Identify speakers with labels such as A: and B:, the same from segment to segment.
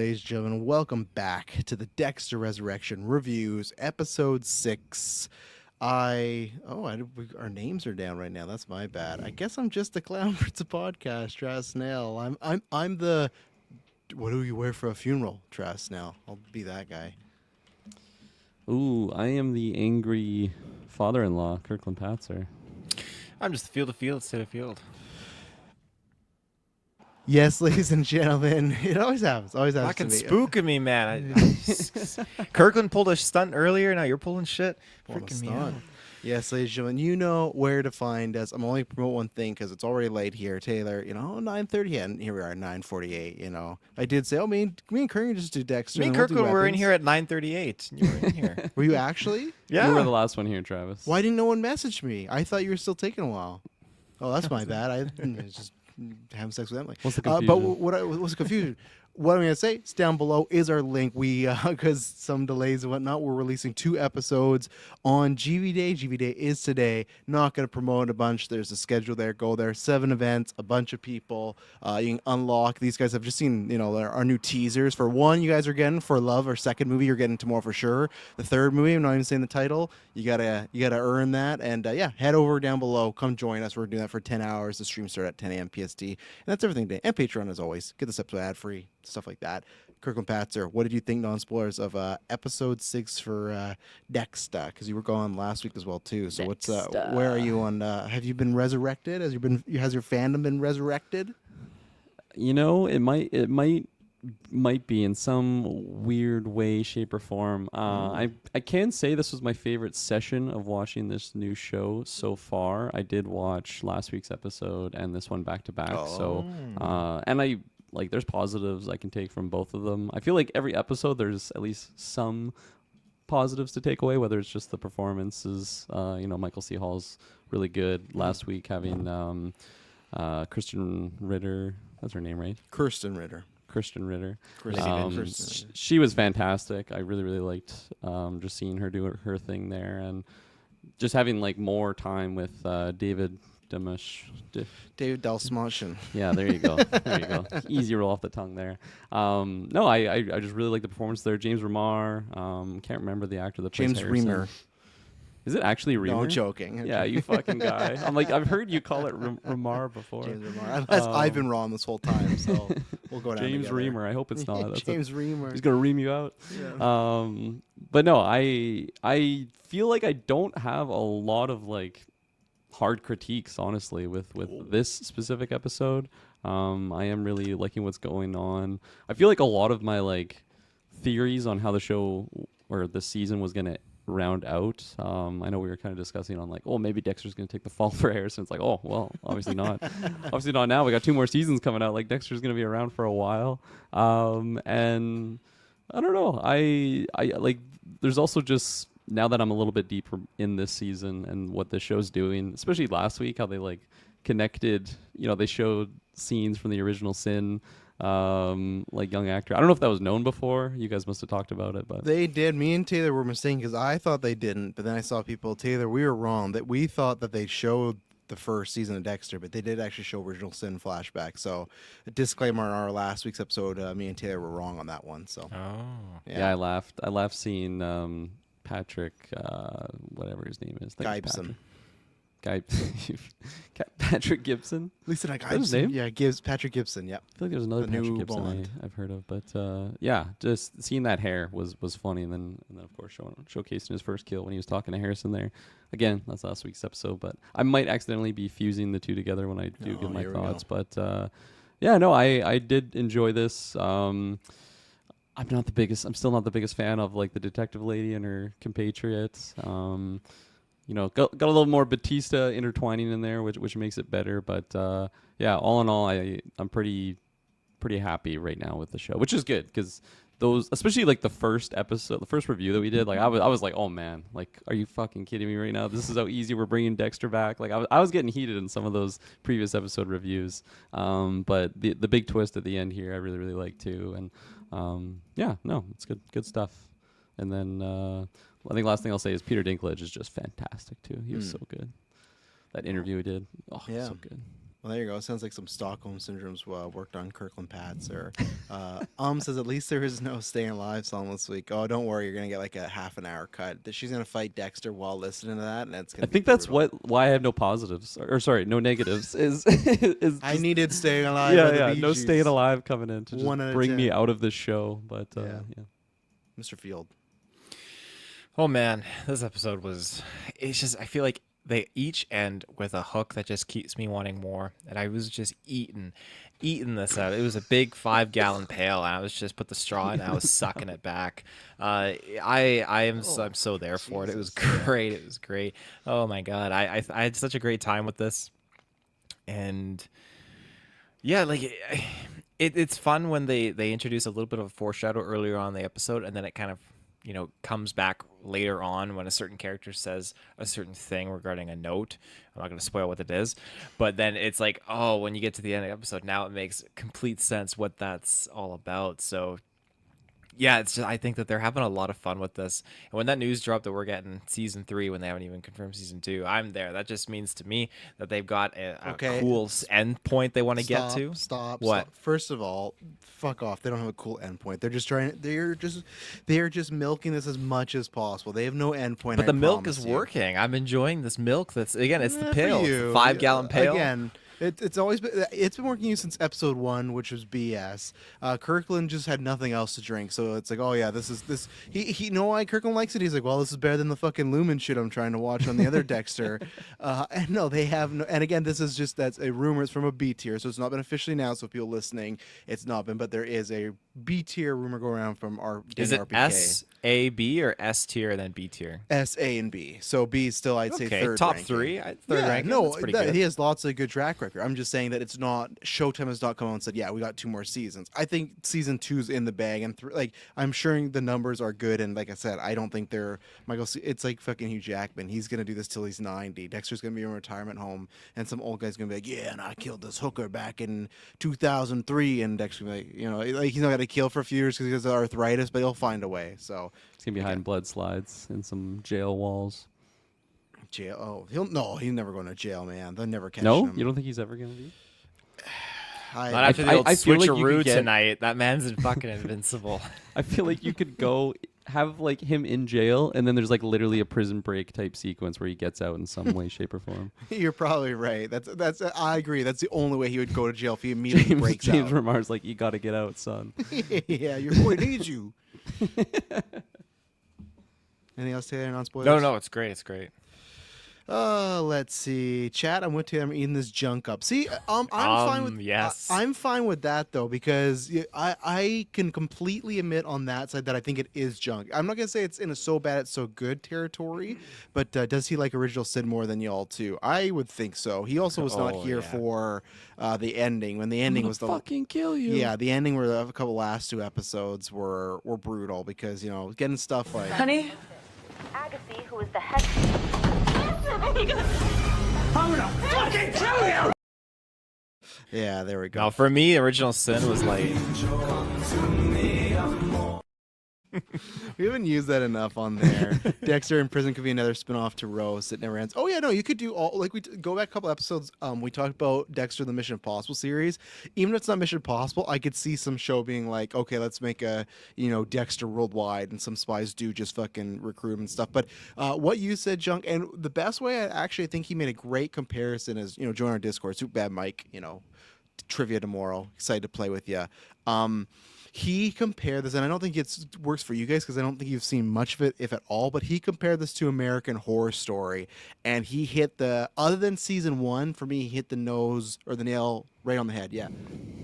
A: ladies and gentlemen. Welcome back to the Dexter Resurrection Reviews, Episode 6. Our names are down right now. That's my bad. I guess I'm just a clown for the podcast, Travis Snell. I'm the what do you wear for a funeral, Travis Snell? I'll be that guy.
B: Ooh, I am the angry father-in-law, Kirkland Patzer.
C: I'm just field to field instead of field.
A: Yes, ladies and gentlemen, it always happens. Always happens
C: Fucking
A: to me.
C: spooking me, man. Kirkland pulled a stunt earlier. Now you're pulling shit.
A: Pulling a
C: Freaking me
A: stunt.
C: out.
A: Yes, ladies and gentlemen, you know where to find us. I'm only promote one thing because it's already late here, Taylor. 9:30, and here we are, 9:48. I did say, me and Kirkland just do Dexter.
C: Me and
A: we'll do
C: Kirkland were in
A: weapons.
C: here at 9:38. You were in here.
A: Were you actually?
C: Yeah.
B: You were the last one here, Travis.
A: Why didn't no one message me? I thought you were still taking a while. Oh, that's my bad. I was just having sex with Emily.
B: What's the
A: But
B: confusion?
A: what's the confusion? What I'm going to say, it's down below is our link. We, because some delays and whatnot, we're releasing 2 episodes on GV Day. GV Day is today. Not going to promote a bunch. There's a schedule there. Go there. 7 events, a bunch of people. You can unlock. These guys have just seen, our new teasers. For one, you guys are getting For Love, our second movie, you're getting tomorrow for sure. The third movie, I'm not even saying the title. You gotta earn that. And head over down below. Come join us. We're doing that for 10 hours. The stream start at 10 a.m. PST. And that's everything today. And Patreon as always. Get this episode ad free. Stuff like that. Kirkland Patzer, what did you think, non-spoilers, of episode 6 for Dexter? Because you were gone last week as well too. So where are you on? Have you been resurrected? Has your fandom been resurrected?
B: It might be in some weird way, shape, or form. I can say this was my favorite session of watching this new show so far. I did watch last week's episode and this one back to back. So and there's positives I can take from both of them. I feel like every episode there's at least some positives to take away, whether it's just the performances. Michael C. Hall's really good. Last week having Kristen Ritter. That's her name, right?
A: Kirsten Ritter.
B: She was fantastic. I really, really liked just seeing her do her thing there, and just having more time with David
A: Delsmoshin.
B: Yeah, there you go. Easy roll off the tongue there. I just really like the performance there. James Remar. Can't remember the actor that plays
A: James
B: Harrison.
A: Reamer.
B: Is it actually Reamer?
A: No, I'm joking.
B: Yeah, you fucking guy. I'm I've heard you call it Remar before.
A: James Remar. Unless I've been wrong this whole time, so we'll go down
B: James
A: together.
B: Reamer. I hope it's not. That's
A: James Reamer.
B: He's gonna ream you out.
A: Yeah.
B: But no, I feel like I don't have a lot of hard critiques, honestly, with this specific episode. I am really liking what's going on. I feel like a lot of my theories on how the show or the season was gonna round out. I know we were kind of discussing on maybe Dexter's gonna take the fall for Harrison. It's obviously not. Obviously not now. We got 2 more seasons coming out. Dexter's gonna be around for a while. And I don't know. I there's also just, now that I'm a little bit deeper in this season and what the show's doing, especially last week, how they connected, they showed scenes from the original Sin, young actor. I don't know if that was known before. You guys must have talked about it, but
A: they did. Me and Taylor were mistaken because I thought they didn't, but then I saw people, Taylor, we were wrong, that we thought that they showed the first season of Dexter, but they did actually show original Sin flashback. So a disclaimer on our last week's episode, me and Taylor were wrong on that one. So
B: yeah, I laughed seeing Patrick, whatever his name is.
A: Gibson.
B: Patrick Gibson.
A: At least not
B: Is that his name?
A: Yeah, Patrick Gibson. Yep.
B: I feel like there's another
A: The
B: Patrick
A: new
B: Gibson
A: Bond.
B: I've heard of, but just seeing that hair was funny, and then of course showcasing his first kill when he was talking to Harrison there. Again, that's last week's episode, but I might accidentally be fusing the two together when I do give my thoughts. But I did enjoy this. I'm still not the biggest fan of the detective lady and her compatriots. Got a little more Batista intertwining in there, which makes it better. But all in all, I'm pretty happy right now with the show, which is good because those, especially the first episode, the first review that we did, I was like, oh man, are you fucking kidding me right now? This is how easy we're bringing Dexter back. I was getting heated in some of those previous episode reviews. But the big twist at the end here, I really, really like too. And it's good stuff. And then I think last thing I'll say is Peter Dinklage is just fantastic too. He was so good. That interview he did, so good.
A: Well, there you go. Sounds like some Stockholm syndrome's worked on Kirkland Pats. Or says at least there is no staying alive song this week. Oh, don't worry, you're gonna get like a half an hour cut. That she's gonna fight Dexter while listening to that, and it's gonna.
B: I think that's why I have no positives, or sorry, no negatives. Is
A: I
B: just-
A: needed staying alive.
B: yeah,
A: by the
B: yeah,
A: Bee
B: no
A: Gees.
B: staying alive coming in to just
A: 1 out of
B: bring me
A: 10.
B: out of this show. But
A: Yeah.
B: yeah.
A: Mr. Field.
C: Oh man, this episode was. It's just I feel like they each end with a hook that just keeps me wanting more, and I was just eating this out. It was a big 5-gallon pail, and I was just put the straw in, and I was sucking it back. I'm so there for it. It was great. It was great. Oh my god, I had such a great time with this, and yeah, like. It's fun when they introduce a little bit of a foreshadow earlier on in the episode, and then it kind of comes back later on when a certain character says a certain thing regarding a note. I'm not going to spoil what it is, but then it's like, oh, when you get to the end of the episode, now it makes complete sense what that's all about. So yeah, it's just I think that they're having a lot of fun with this. And when that news dropped that we're getting season 3 when they haven't even confirmed season 2, I'm there. That just means to me that they've got a cool end point they want to get to.
A: Stop.
C: What?
A: First of all, fuck off. They don't have a cool endpoint. They're just milking this as much as possible. They have no endpoint.
C: But
A: I
C: the milk
A: promise
C: is
A: you.
C: working. I'm enjoying this milk. That's again, it's the
A: For
C: pail. It's
A: you.
C: the 5-gallon pail.
A: Again, it's always been working since episode 1, which was BS. Kirkland just had nothing else to drink, so it's like, oh yeah, this. He know why Kirkland likes it. He's like, well, this is better than the fucking Lumen shit I'm trying to watch on the other Dexter. And no, they have no. And again, that's a rumor. It's from a B tier, so it's not been officially announced. So people listening, it's not been, but there is a B tier rumor going around from our.
C: Is it
A: RPK.
C: S-A-B or S tier and then B tier?
A: S, A, and B. So B is still, I'd say,
C: Okay,
A: third
C: top
A: ranking.
C: 3. Third ranking.
A: No,
C: That's pretty good.
A: he has lots of good track record. I'm just saying that it's not. Showtime has not come out and said, yeah, we got 2 more seasons. I think season 2's in the bag, and I'm sure the numbers are good. And like I said, I don't think they're Michael. It's like fucking Hugh Jackman. He's gonna do this till he's 90. Dexter's gonna be in a retirement home, and some old guy's gonna be like, yeah, and I killed this hooker back in 2003, and Dexter's gonna be like, he's not gonna kill for a few years because he has arthritis, but he'll find a way. So
B: It's gonna be behind blood slides and some jail walls.
A: jail. Oh, he's never going to jail, man. They'll never catch
B: No,
A: him.
B: you don't think he's ever gonna be?
C: Not
A: I,
C: after the old
B: I feel like you could
C: switcheroo
B: get-
C: tonight. That man's fucking invincible.
B: I feel like you could go have like him in jail, and then there's like literally a prison break type sequence where he gets out in some way, shape, or form.
A: You're probably right. That's. I agree. That's the only way he would go to jail if he immediately breaks
B: James
A: out.
B: Remar's like, you got to get out, son.
A: Yeah, your boy needs you. Anything else to say on spoilers?
C: No, it's great. It's great.
A: Let's see. Chat, I'm with you. I'm eating this junk up. See, I'm fine with.
C: Yes.
A: I'm fine with that though, because I can completely admit on that side that I think it is junk. I'm not gonna say it's in a so bad it's so good territory, but does he like original Sid more than y'all too? I would think so. He also was not
C: Oh,
A: here
C: yeah.
A: for the ending. When the ending was the
B: fucking kill you.
A: yeah, the ending where the couple last 2 episodes were brutal because getting stuff like
D: Honey?
E: Agassi, who is the head.
A: yeah, there we go.
C: Now, for me, Original Sin was like,
A: We haven't used that enough on there. Dexter in prison could be another spinoff to Rose. It never ends. Oh yeah, no, you could do all like go back a couple episodes. We talked about Dexter the Mission Impossible series. Even if it's not Mission Impossible, I could see some show being like, okay, let's make a Dexter worldwide, and some spies do just fucking recruit him and stuff. But what you said, Junk, and the best way I actually think he made a great comparison is join our Discord. Super Bad Mike, trivia tomorrow. Excited to play with you. He compared this, and I don't think it works for you guys because I don't think you've seen much of it, if at all, but he compared this to American Horror Story, and he hit other than season 1, for me, he hit the nose or the nail right on the head. Yeah.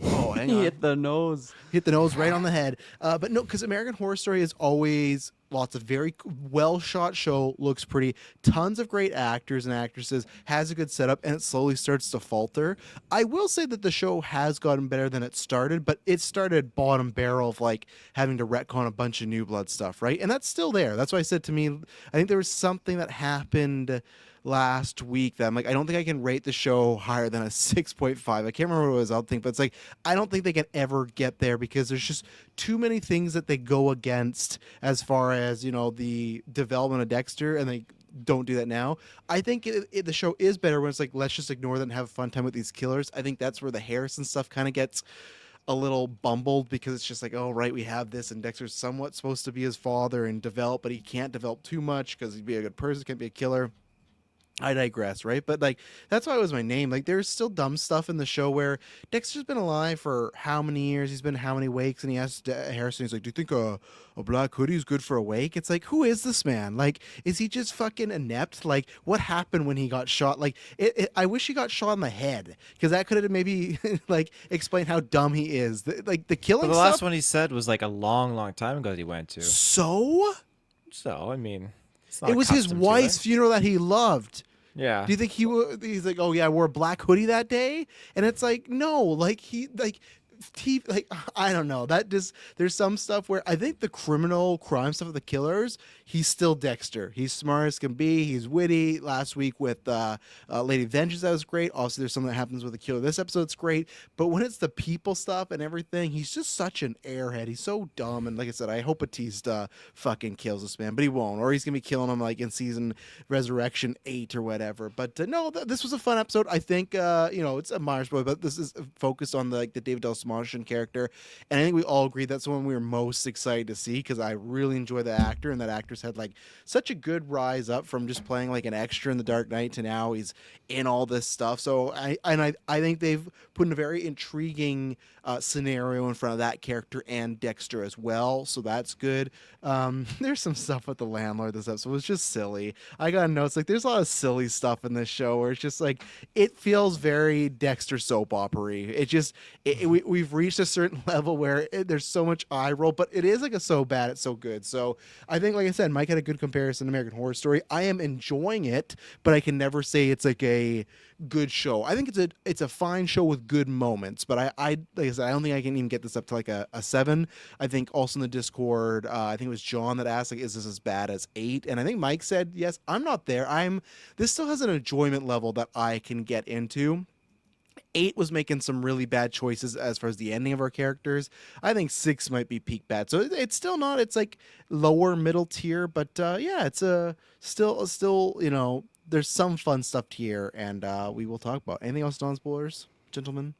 A: Oh, hang on.
B: He hit the nose.
A: Hit the nose right on the head. But no, because American Horror Story is always lots of very well shot show, looks pretty, tons of great actors and actresses, has a good setup, and it slowly starts to falter. I will say that the show has gotten better than it started, but it started bottom barrel of like having to retcon a bunch of New Blood stuff, right? And that's still there. That's why I said to me, I think there was something that happened last week that I'm like, I don't think I can rate the show higher than a 6.5. I can't remember what it was, I'll think, but it's like, I don't think they can ever get there because there's just too many things that they go against as far as, the development of Dexter, and don't do that now. I think the show is better when it's like, let's just ignore that and have a fun time with these killers. I think that's where the Harrison stuff kind of gets a little bumbled because it's just like, oh, right, we have this, and Dexter's somewhat supposed to be his father and develop, but he can't develop too much because he'd be a good person, can't be a killer. I digress, right? But like that's why it was my name. Like there's still dumb stuff in the show where Dexter's been alive for how many years? He's been how many wakes? And he asked Harrison, he's like, "Do you think a black hoodie is good for a wake?" It's like, who is this man? Like, is he just fucking inept? Like, what happened when he got shot? Like, I wish he got shot in the head because that could have maybe like explained how dumb he is. Like the killing.
C: But the
A: stuff,
C: last one he said was like a long time ago that he went to.
A: So
C: I mean, it's not
A: it was his
C: accustomed to
A: wife's
C: it.
A: funeral that he loved.
C: Yeah.
A: Do you think he's like, oh yeah, I wore a black hoodie that day? And it's like, no, like he I don't know. That just there's some stuff where I think the criminal crime stuff of the killers, he's still Dexter. He's smart as can be. He's witty. Last week with Lady Vengeance, that was great. Also, there's something that happens with the killer. This episode's great. But when it's the people stuff and everything, he's just such an airhead. He's so dumb. And like I said, I hope Batista fucking kills this man, but he won't. Or he's gonna be killing him like in season Resurrection 8 or whatever. But no, this was a fun episode. I think it's a Myers boy, but this is focused on the David Del Martian character, and I think we all agree that's the one we were most excited to see because I really enjoy the actor, and that actor's had like such a good rise up from just playing like an extra in The Dark Knight to now he's in all this stuff. So I think they've put in a very intriguing scenario in front of that character and Dexter as well, so that's good. There's some stuff with the landlord this episode. It was just silly. I got notes like there's a lot of silly stuff in this show where it's just like it feels very Dexter soap opera-y. It just we've reached a certain level where there's so much eye roll, but it is like a so bad it's so good. So I think, like I said, Mike had a good comparison to American Horror Story. I am enjoying it, but I can never say it's like a good show. I think it's a fine show with good moments, but I like I said, I don't think I can even get this up to like a 7. I think also in the Discord, I think it was John that asked like, is this as bad as 8? And I think Mike said yes. I'm not there. This still has an enjoyment level that I can get into. 8 was making some really bad choices as far as the ending of our characters. I think 6 might be peak bad. So it's still not. It's like lower middle tier, but yeah, it's still there's some fun stuff here, and we will talk about anything else. Non-spoilers, gentlemen.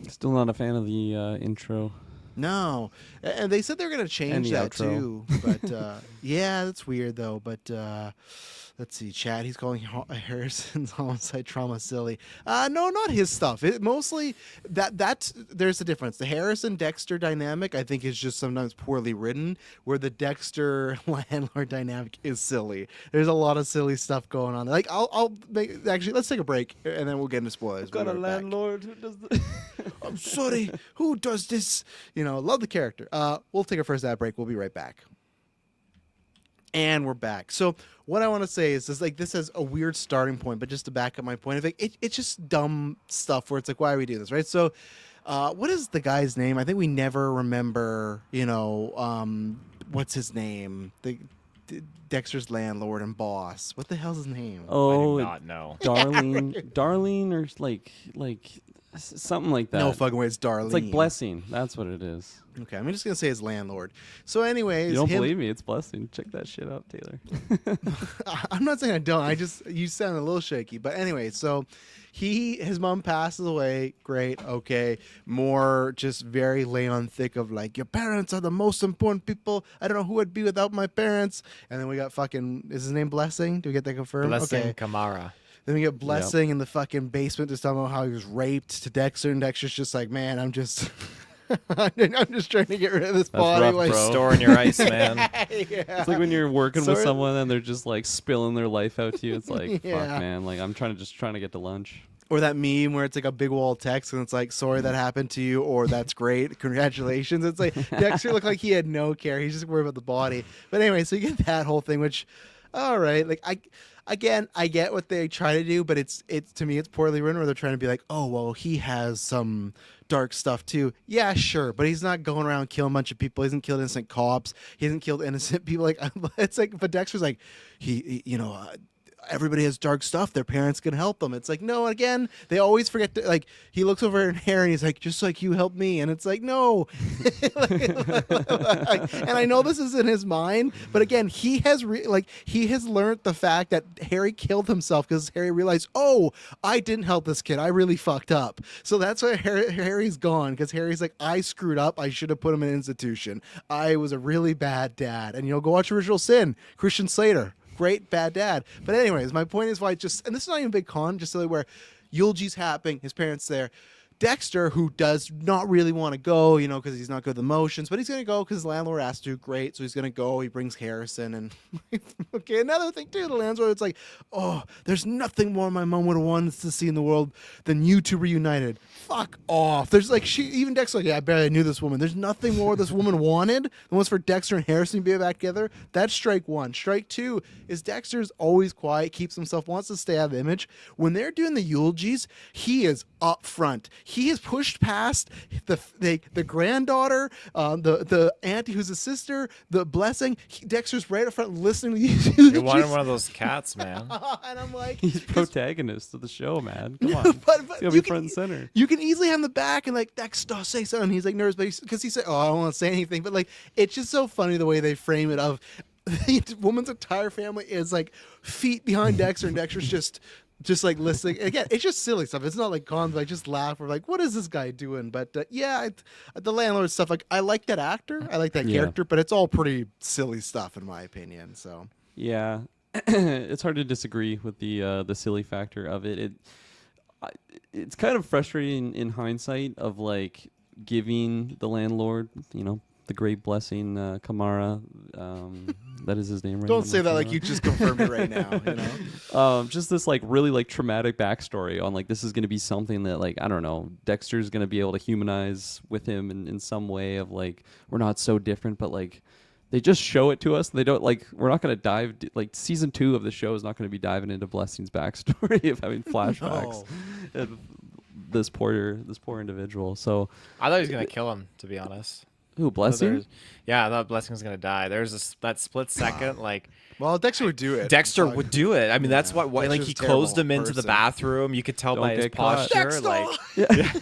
B: Still not a fan of the intro.
A: No, and they said they're gonna change that
B: outro.
A: too. But yeah, that's weird though. But let's see, Chad. He's calling Harrison's homicide trauma silly. No, not his stuff. It mostly that's there's a difference. The Harrison Dexter dynamic, I think, is just sometimes poorly written. Where the Dexter landlord dynamic is silly. There's a lot of silly stuff going on. Like actually, let's take a break and then we'll get into spoilers.
B: Got a
A: We'll be right back.
B: landlord who does the
A: I'm sorry. Who does this? Love the character. We'll take our first ad break. We'll be right back. And we're back. So what I want to say is this has a weird starting point, but just to back up my point, it's just dumb stuff where it's like, why are we doing this, right? So what is the guy's name? I think we never remember, what's his name? Dexter's landlord and boss. What the hell's his name?
C: I
B: oh
C: do not know.
B: Darlene or like something like that.
A: No fucking way, it's Darlene.
B: It's like Blessing. That's what it is.
A: Okay, I'm just gonna say his landlord. So, anyways,
B: You don't believe me? It's Blessing. Check that shit out, Taylor.
A: I'm not saying I don't. You sound a little shaky. But anyway, so his mom passes away. Great. Okay. More just very lay on thick of like, your parents are the most important people. I don't know who I'd be without my parents. And then we got fucking, is his name Blessing? Do we get that confirmed?
C: Blessing
A: Okay.
C: Kamara.
A: Then we get Blessing in the fucking basement just talking about how he was raped to Dexter. And Dexter's just like, man, I'm just... I'm just trying to get rid of this body.
B: rough,
A: like,
B: bro.
C: Storing your ice, man.
A: yeah.
B: It's like when you're working with
A: Sort-
B: someone and they're just like spilling their life out to you. It's like,
A: Yeah.
B: fuck, man. Like I'm trying to get to lunch.
A: Or that meme where it's like a big wall of text and it's like, sorry that happened to you, or that's great, congratulations. It's like Dexter looked like he had no care. He's just worried about the body. But anyway, so you get that whole thing, which, all right, like I get what they try to do, but it's to me it's poorly written where they're trying to be like, oh well, he has some dark stuff too. Yeah, sure, but he's not going around killing a bunch of people. He hasn't killed innocent cops. He hasn't killed innocent people. Like it's like, but Dexter's like, everybody has dark stuff. Their parents can help them. It's like, no, again, they always forget to, like, he looks over at Harry and he's like, just like you helped me. And it's like, no. And I know this is in his mind, but again, he has learned the fact that Harry killed himself because Harry realized, oh, I didn't help this kid. I really fucked up. So that's why Harry's gone, because Harry's like, I screwed up. I should have put him in an institution. I was a really bad dad. And, go watch Original Sin. Christian Slater. Great bad dad. But anyways, my point is why and this is not even a big con, just so where eulogy's happening, his parents there. Dexter, who does not really want to go, because he's not good with emotions, but he's going to go because his landlord asked to. Great. So he's going to go. He brings Harrison. And okay, another thing, too, the landlord, it's like, oh, there's nothing more my mom would have wanted to see in the world than you two reunited. Fuck off. There's like, even Dexter, like, yeah, I barely knew this woman. There's nothing more this woman wanted than was for Dexter and Harrison to be back together. That's strike one. Strike two is Dexter's always quiet, keeps himself, wants to stay out of the image. When they're doing the eulogies, he is up front. He has pushed past the granddaughter, the auntie who's a sister, the blessing. Dexter's right up front listening to you.
C: You're one of those cats, man.
A: And I'm like,
B: He's protagonist of the show, man. Come on.
A: but
B: He's gonna be front and center.
A: You can easily have him in the back and like, Dexter, say something. He's like nervous, but because he said, oh, I don't want to say anything. But like, it's just so funny the way they frame it. Of the woman's entire family is like feet behind Dexter, and Dexter's just like listening. Again, it's just silly stuff. It's not like cons. I just laugh. We're like, what is this guy doing? But the landlord stuff. Like, I like that actor. I like that character. But it's all pretty silly stuff in my opinion. So
B: yeah, it's hard to disagree with the silly factor of it. It's kind of frustrating in hindsight of like giving the landlord, the great blessing, Kamara. That is his name, right?
A: Don't say that like you just confirmed it right now.
B: Just this like really like traumatic backstory on like this is going to be something that like I don't know, Dexter's going to be able to humanize with him in some way of like we're not so different, but like they just show it to us. They don't like we're not going to dive like season 2 of the show is not going to be diving into Blessing's backstory of having flashbacks.
A: No.
B: This poor individual. So
C: I thought he was gonna kill him, to be honest.
B: who Blessing?
C: Yeah, I thought Blessing was gonna die. There's that split second, like
A: Well, Dexter would do it.
C: Dexter would do it. I mean, that's what like
A: Dexter's
C: he
A: a terrible
C: closed him into the
A: person.
C: bathroom. You could tell
B: Don't
C: by his
B: get caught.
C: posture. Like yeah.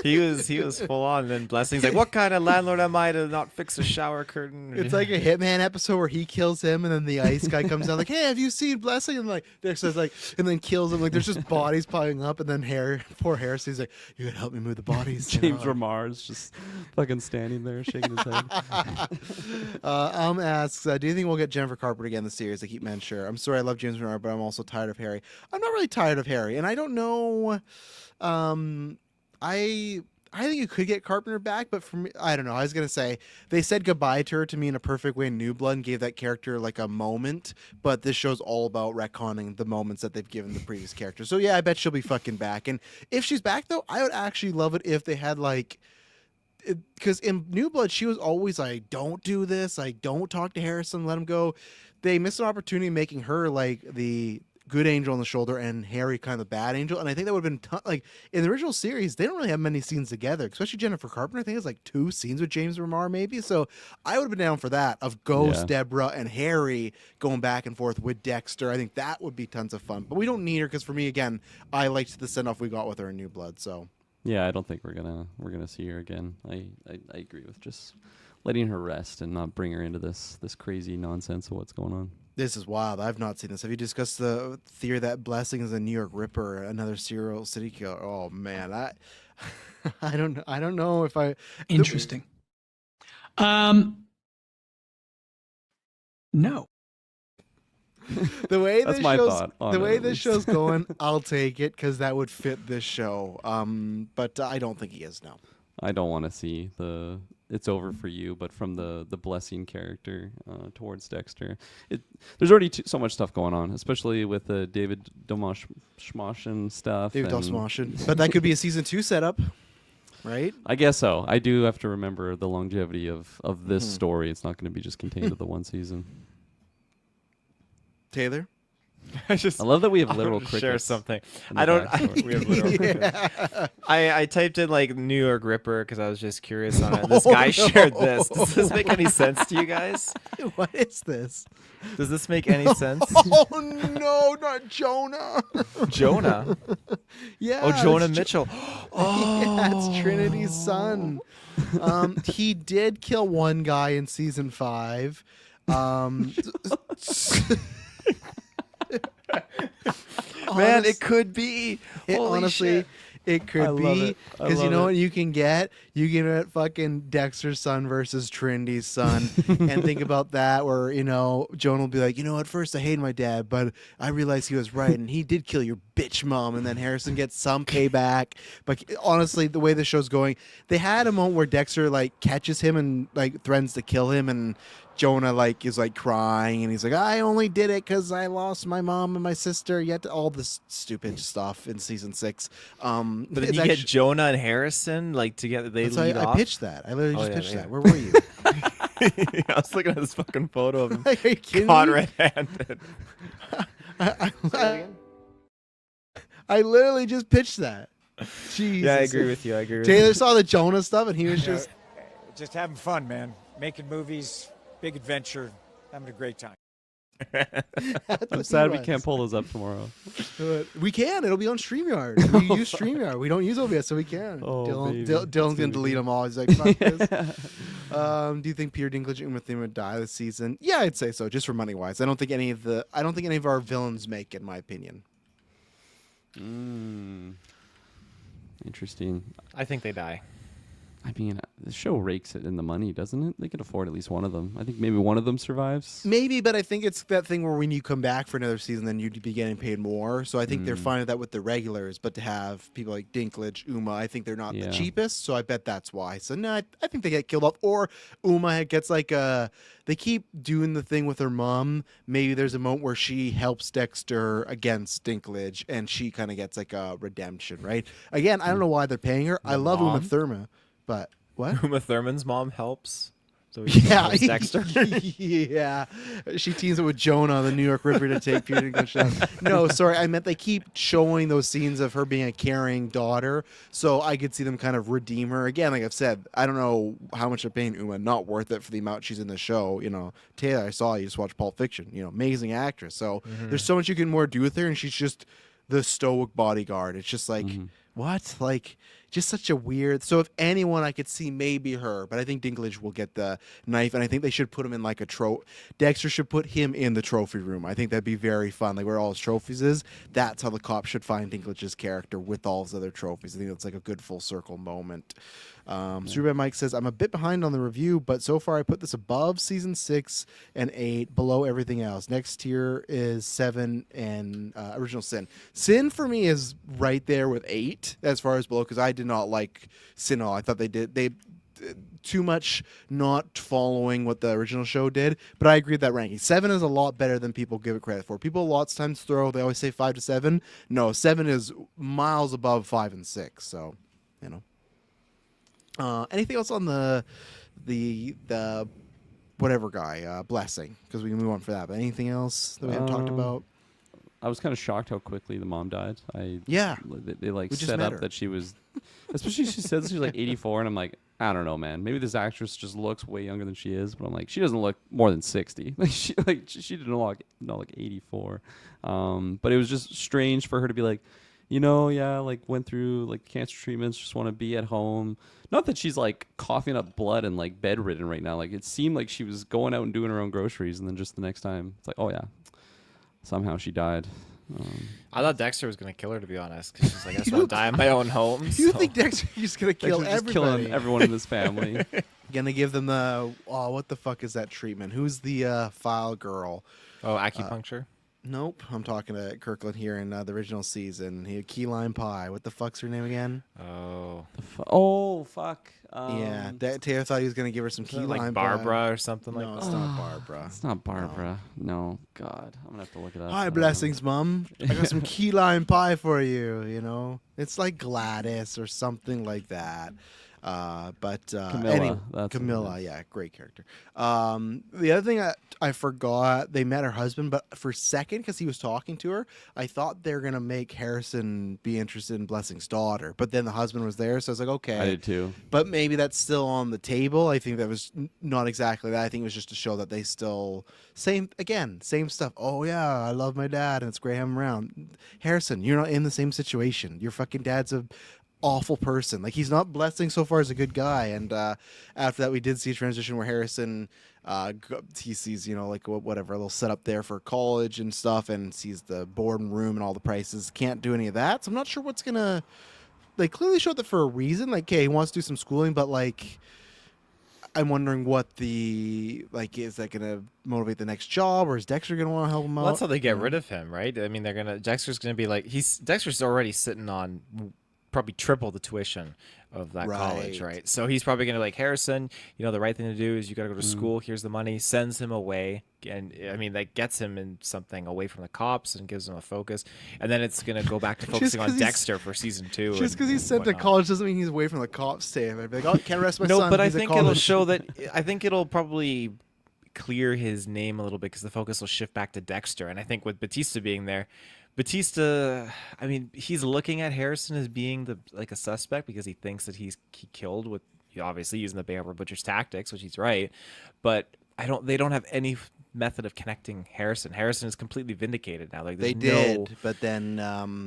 C: he was full on. And then Blessing's like, "What kind of landlord am I to not fix a shower curtain?"
A: It's like a Hitman episode where he kills him, and then the ice guy comes out like, "Hey, have you seen Blessing?" And like Dexter's like, and then kills him. Like there's just bodies piling up, and then poor Harrison's like, "You gotta help me move the bodies."
B: James Ramar's just fucking standing there shaking his head.
A: Asks, do you think we'll get Jennifer Carpenter again in the series? I keep mentioning. Sure. I'm sorry, I love James Renard, but I'm also tired of Harry. I'm not really tired of Harry, and I don't know. I think you could get Carpenter back, but for me, I don't know. I was gonna say they said goodbye to her to me in a perfect way in New Blood and gave that character like a moment, but this show's all about retconning the moments that they've given the previous character. So yeah, I bet she'll be fucking back. And if she's back though, I would actually love it if they had like. Because in New Blood, she was always like, don't do this. Like, don't talk to Harrison. Let him go. They missed an opportunity making her like the good angel on the shoulder and Harry kind of the bad angel. And I think that would have been like in the original series, they don't really have many scenes together, especially Jennifer Carpenter. I think it's like 2 scenes with James Remar maybe. So I would have been down for that of Ghost, Deborah, and Harry going back and forth with Dexter. I think that would be tons of fun. But we don't need her because for me, again, I liked the send off we got with her in New Blood. So.
B: Yeah, I don't think we're gonna see her again. I agree with just letting her rest and not bring her into this crazy nonsense of what's going on.
A: This is wild. I've not seen this. Have you discussed the theory that Blessing is a New York Ripper, another serial city killer? Oh man, I don't know if I.
D: Interesting. No.
A: The way
B: That's
A: this
B: my
A: show's,
B: thought on
A: the
B: it,
A: way
B: at
A: this
B: least.
A: show's going, I'll take it because that would fit this show. But I don't think he is. No.
B: I don't want to see the "it's over for you," but from the Blessing character towards Dexter. There's already so much stuff going on, especially with the David Domoshmashin stuff.
A: David
B: and-
A: Domoshmashin. But that could be a season 2 setup, right?
B: I guess so. I do have to remember the longevity of this story. It's not going to be just contained to the one season.
A: Taylor.
C: I just
B: I love that we have
C: I'll
B: literal
C: share
B: crickets.
C: something.
B: in the
C: I don't.
B: backstory.
C: We have literal crickets.
A: Yeah.
C: I typed in like New York Ripper because I was just curious on it. And
A: Oh,
C: this guy
A: no.
C: shared this. Does this make any sense to you guys?
A: What is this?
C: Does this make any sense?
A: Oh no, not Jonah.
C: Jonah.
A: Yeah.
C: Oh, Jonah
A: it's Jo-
C: Mitchell.
A: Yeah, it's Trinity's son. He did kill one guy in season 5.
C: Man,
A: Honest-
C: it could be. Holy
A: honestly,
C: shit.
A: it
C: I
A: could
C: love
A: be
C: it. I
A: because you
C: love
A: know
C: it.
A: what you can get. You can get fucking Dexter's son versus Trinity's son, and think about that. Where Jonah will be like, at first I hated my dad, but I realized he was right, and he did kill your bitch mom. And then Harrison gets some payback. But honestly, the way the show's going, they had a moment where Dexter like catches him and like threatens to kill him, and Jonah like is like crying, and he's like, I only did it because I lost my mom and my sister. Yet all this stupid stuff in season 6.
C: But
A: it's
C: then you get Jonah and Harrison like together. They
A: that's
C: lead
A: why I
C: off.
A: pitched that. I literally
C: Oh,
A: just
C: yeah,
A: pitched
C: yeah.
A: that. Where were you?
C: I was looking at this fucking photo of him
A: Are you kidding
C: caught
A: me?
C: red-handed.
A: I literally just pitched that. Jesus.
C: Yeah, I agree with you. I agree with
A: Taylor
C: you.
A: saw the Jonah stuff, and he was just.
D: Just having fun, man. Making movies, big adventure, having a great time.
B: I'm sad we can't pull those up tomorrow.
A: We can. It'll be on StreamYard. We use StreamYard. We don't use OBS, so we can.
B: Oh, baby.
A: Dylan's
B: That's
A: gonna
B: gonna be
A: delete
B: good.
A: them all. He's like, fuck this. Do you think Peter Dinklage and Uma Thurman would die this season? Yeah, I'd say so, just for money wise. I don't think any of our villains make, in my opinion.
B: Interesting.
C: I think they die.
B: I mean, the show rakes it in the money, doesn't it? They could afford at least one of them. I think maybe one of them survives.
A: Maybe, but I think it's that thing where when you come back for another season, then you'd be getting paid more. So I think they're fine with that with the regulars, but to have people like Dinklage, Uma, I think they're not the
B: Yeah.
A: cheapest. So I bet that's why. So no, I think they get killed off. Or Uma gets like they keep doing the thing with her mom. Maybe there's a moment where she helps Dexter against Dinklage, and she kind of gets like a redemption, right? Again, I don't know why they're paying her. I love Uma
C: mom?
A: Thurman, but what?
C: Uma Thurman's mom helps. So we can
A: Yeah,
C: post Dexter.
A: yeah. She teams it with Jonah, the New York Ripper, to take Peter Dinklage down. No, sorry, I meant they keep showing those scenes of her being a caring daughter, so I could see them kind of redeem her. Again, like I've said, I don't know how much they're paying Uma. Not worth it for the amount she's in the show. Taylor, I saw you just watched Pulp Fiction. Amazing actress. So there's so much you can more do with her, and she's just the stoic bodyguard. It's just like what, like. Just such a weird. So if anyone I could see, maybe her, but I think Dinklage will get the knife, and I think they should put him in like a Dexter should put him in the trophy room. I think that'd be very fun, like where all his trophies is. That's how the cop should find Dinklage's character with all his other trophies. I think that's like a good full circle moment. Superbad Mike says, I'm a bit behind on the review, but so far I put this above season 6 and 8, below everything else. Next tier is 7 and Original Sin. Sin for me is right there with 8 as far as below, because I did not like Sin at all. I thought they did too much not following what the original show did, but I agree with that ranking. 7 is a lot better than people give it credit for. People lots of times they always say 5 to 7. No, 7 is miles above 5 and 6, so anything else on the whatever guy Blessing, because we can move on for that, but anything else that we haven't talked about?
B: I was kind of shocked how quickly the mom died.
A: Yeah.
B: They like
A: We just
B: set
A: met
B: up
A: her.
B: that she was, especially she says she's like 84, and I'm like, I don't know, man. Maybe this actress just looks way younger than she is, but I'm like, she doesn't look more than 60. She didn't look not like 84. But it was just strange for her to be like, like went through like cancer treatments, just want to be at home. Not that she's like coughing up blood and like bedridden right now. Like it seemed like she was going out and doing her own groceries, and then just the next time it's like, oh yeah, somehow she died.
C: I thought Dexter was gonna kill her, to be honest, because she's like, I just want to die in my own home.
A: You
C: so-
A: think Dexter's just gonna kill
B: Dexter's just
A: everybody?
B: killing everyone in this family.
A: Gonna give them the what the fuck is that treatment? Who's the file girl?
C: Oh, acupuncture.
A: Nope, I'm talking to Kirkland here in the original season. He had key lime pie. What the fuck's her name again?
C: Oh,
B: Fuck.
A: Yeah, Taylor thought he was gonna give her some key
C: like
A: lime
C: Barbara or something
A: pie.
C: like
A: No,
C: that.
A: it's not Barbara.
B: It's not Barbara. No, God, I'm gonna have to look it up. I
A: Hi,
B: don't know.
A: Blessings, Mom. I got some key lime pie for you. It's like Gladys or something like that.
B: Camilla, that's what it
A: Camilla,
B: is.
A: yeah, great character. The other thing I forgot, they met her husband, but for a second, because he was talking to her, I thought they were gonna make Harrison be interested in Blessing's daughter. But then the husband was there, so I was like, okay.
B: I did too.
A: But maybe that's still on the table. I think that was not exactly that. I think it was just to show that they still same stuff. Oh yeah, I love my dad, and it's great having him around. Harrison, you're not in the same situation. Your fucking dad's a awful person. Like, he's not Blessing so far as a good guy. And after that, we did see a transition where Harrison he sees, like whatever, a little setup there for college and stuff, and sees the boardroom and all the prices. Can't do any of that. So I'm not sure what's gonna. They clearly showed that for a reason. Like, okay, he wants to do some schooling, but like, I'm wondering what is that gonna motivate the next job, or is Dexter gonna want to help him out?
C: Well, that's how they get rid of him, right? I mean, Dexter's gonna be like, Dexter's already sitting on probably triple the tuition of that college, right? So he's probably gonna like, Harrison, the right thing to do is you gotta go to school. Here's the money. Sends him away, and I mean that gets him in something away from the cops and gives him a focus. And then it's gonna go back to focusing on Dexter for season 2.
A: Just because he's sent to college doesn't mean he's away from the cops. Sam, I'd be like, oh, can't arrest my son.
C: No, but I
A: he's at
C: think it'll
A: college.
C: show that. I think it'll probably clear his name a little bit because the focus will shift back to Dexter. And I think with Batista being there, I mean, he's looking at Harrison as being a suspect because he thinks that he killed with obviously using the Bang Over Butcher's tactics, which he's right. But they don't have any method of connecting Harrison. Harrison is completely vindicated now. Like,
A: they did, but then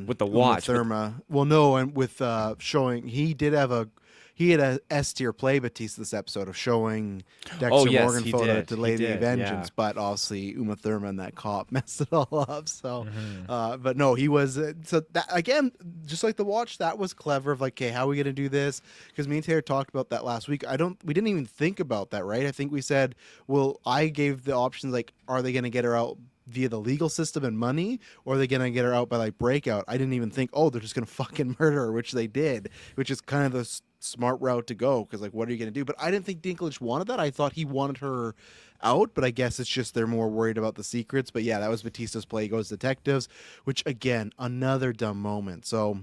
C: with the watch,
A: and with showing he had a S tier play Batista this episode of showing Dexter Morgan photo to Lady Vengeance, but obviously Uma Thurman, that cop, messed it all up. So, but no, he was so that again, just like the watch, that was clever. Of like, okay, how are we gonna do this? Because me and Taylor talked about that last week. We didn't even think about that, right? I think we said, well, I gave the options like, are they gonna get her out via the legal system and money, or are they gonna get her out by like breakout? I didn't even think, oh, they're just gonna fucking murder her, which they did, which is kind of the smart route to go, because like, what are you gonna do? But I didn't think Dinklage wanted that. I thought he wanted her out, but I guess it's just they're more worried about the secrets. But yeah, that was Batista's play. He goes detectives, which again, another dumb moment. So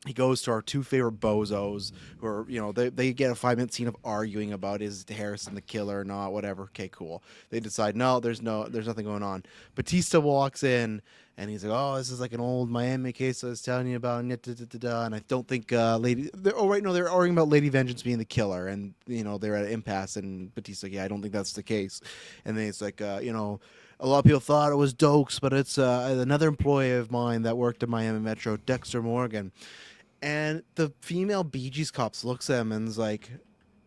A: he goes to our two favorite bozos who are, they get a 5-minute scene of arguing about is Harrison the killer or not, whatever. Okay, cool. They decide, no, there's nothing going on. Batista walks in and he's like, oh, this is like an old Miami case I was telling you about. And I don't think they're arguing about Lady Vengeance being the killer. And, they're at an impasse, and Batista's like, yeah, I don't think that's the case. And then it's like, a lot of people thought it was Dokes, but it's another employee of mine that worked at Miami Metro, Dexter Morgan. And the female Bee Gees cops looks at him and is like,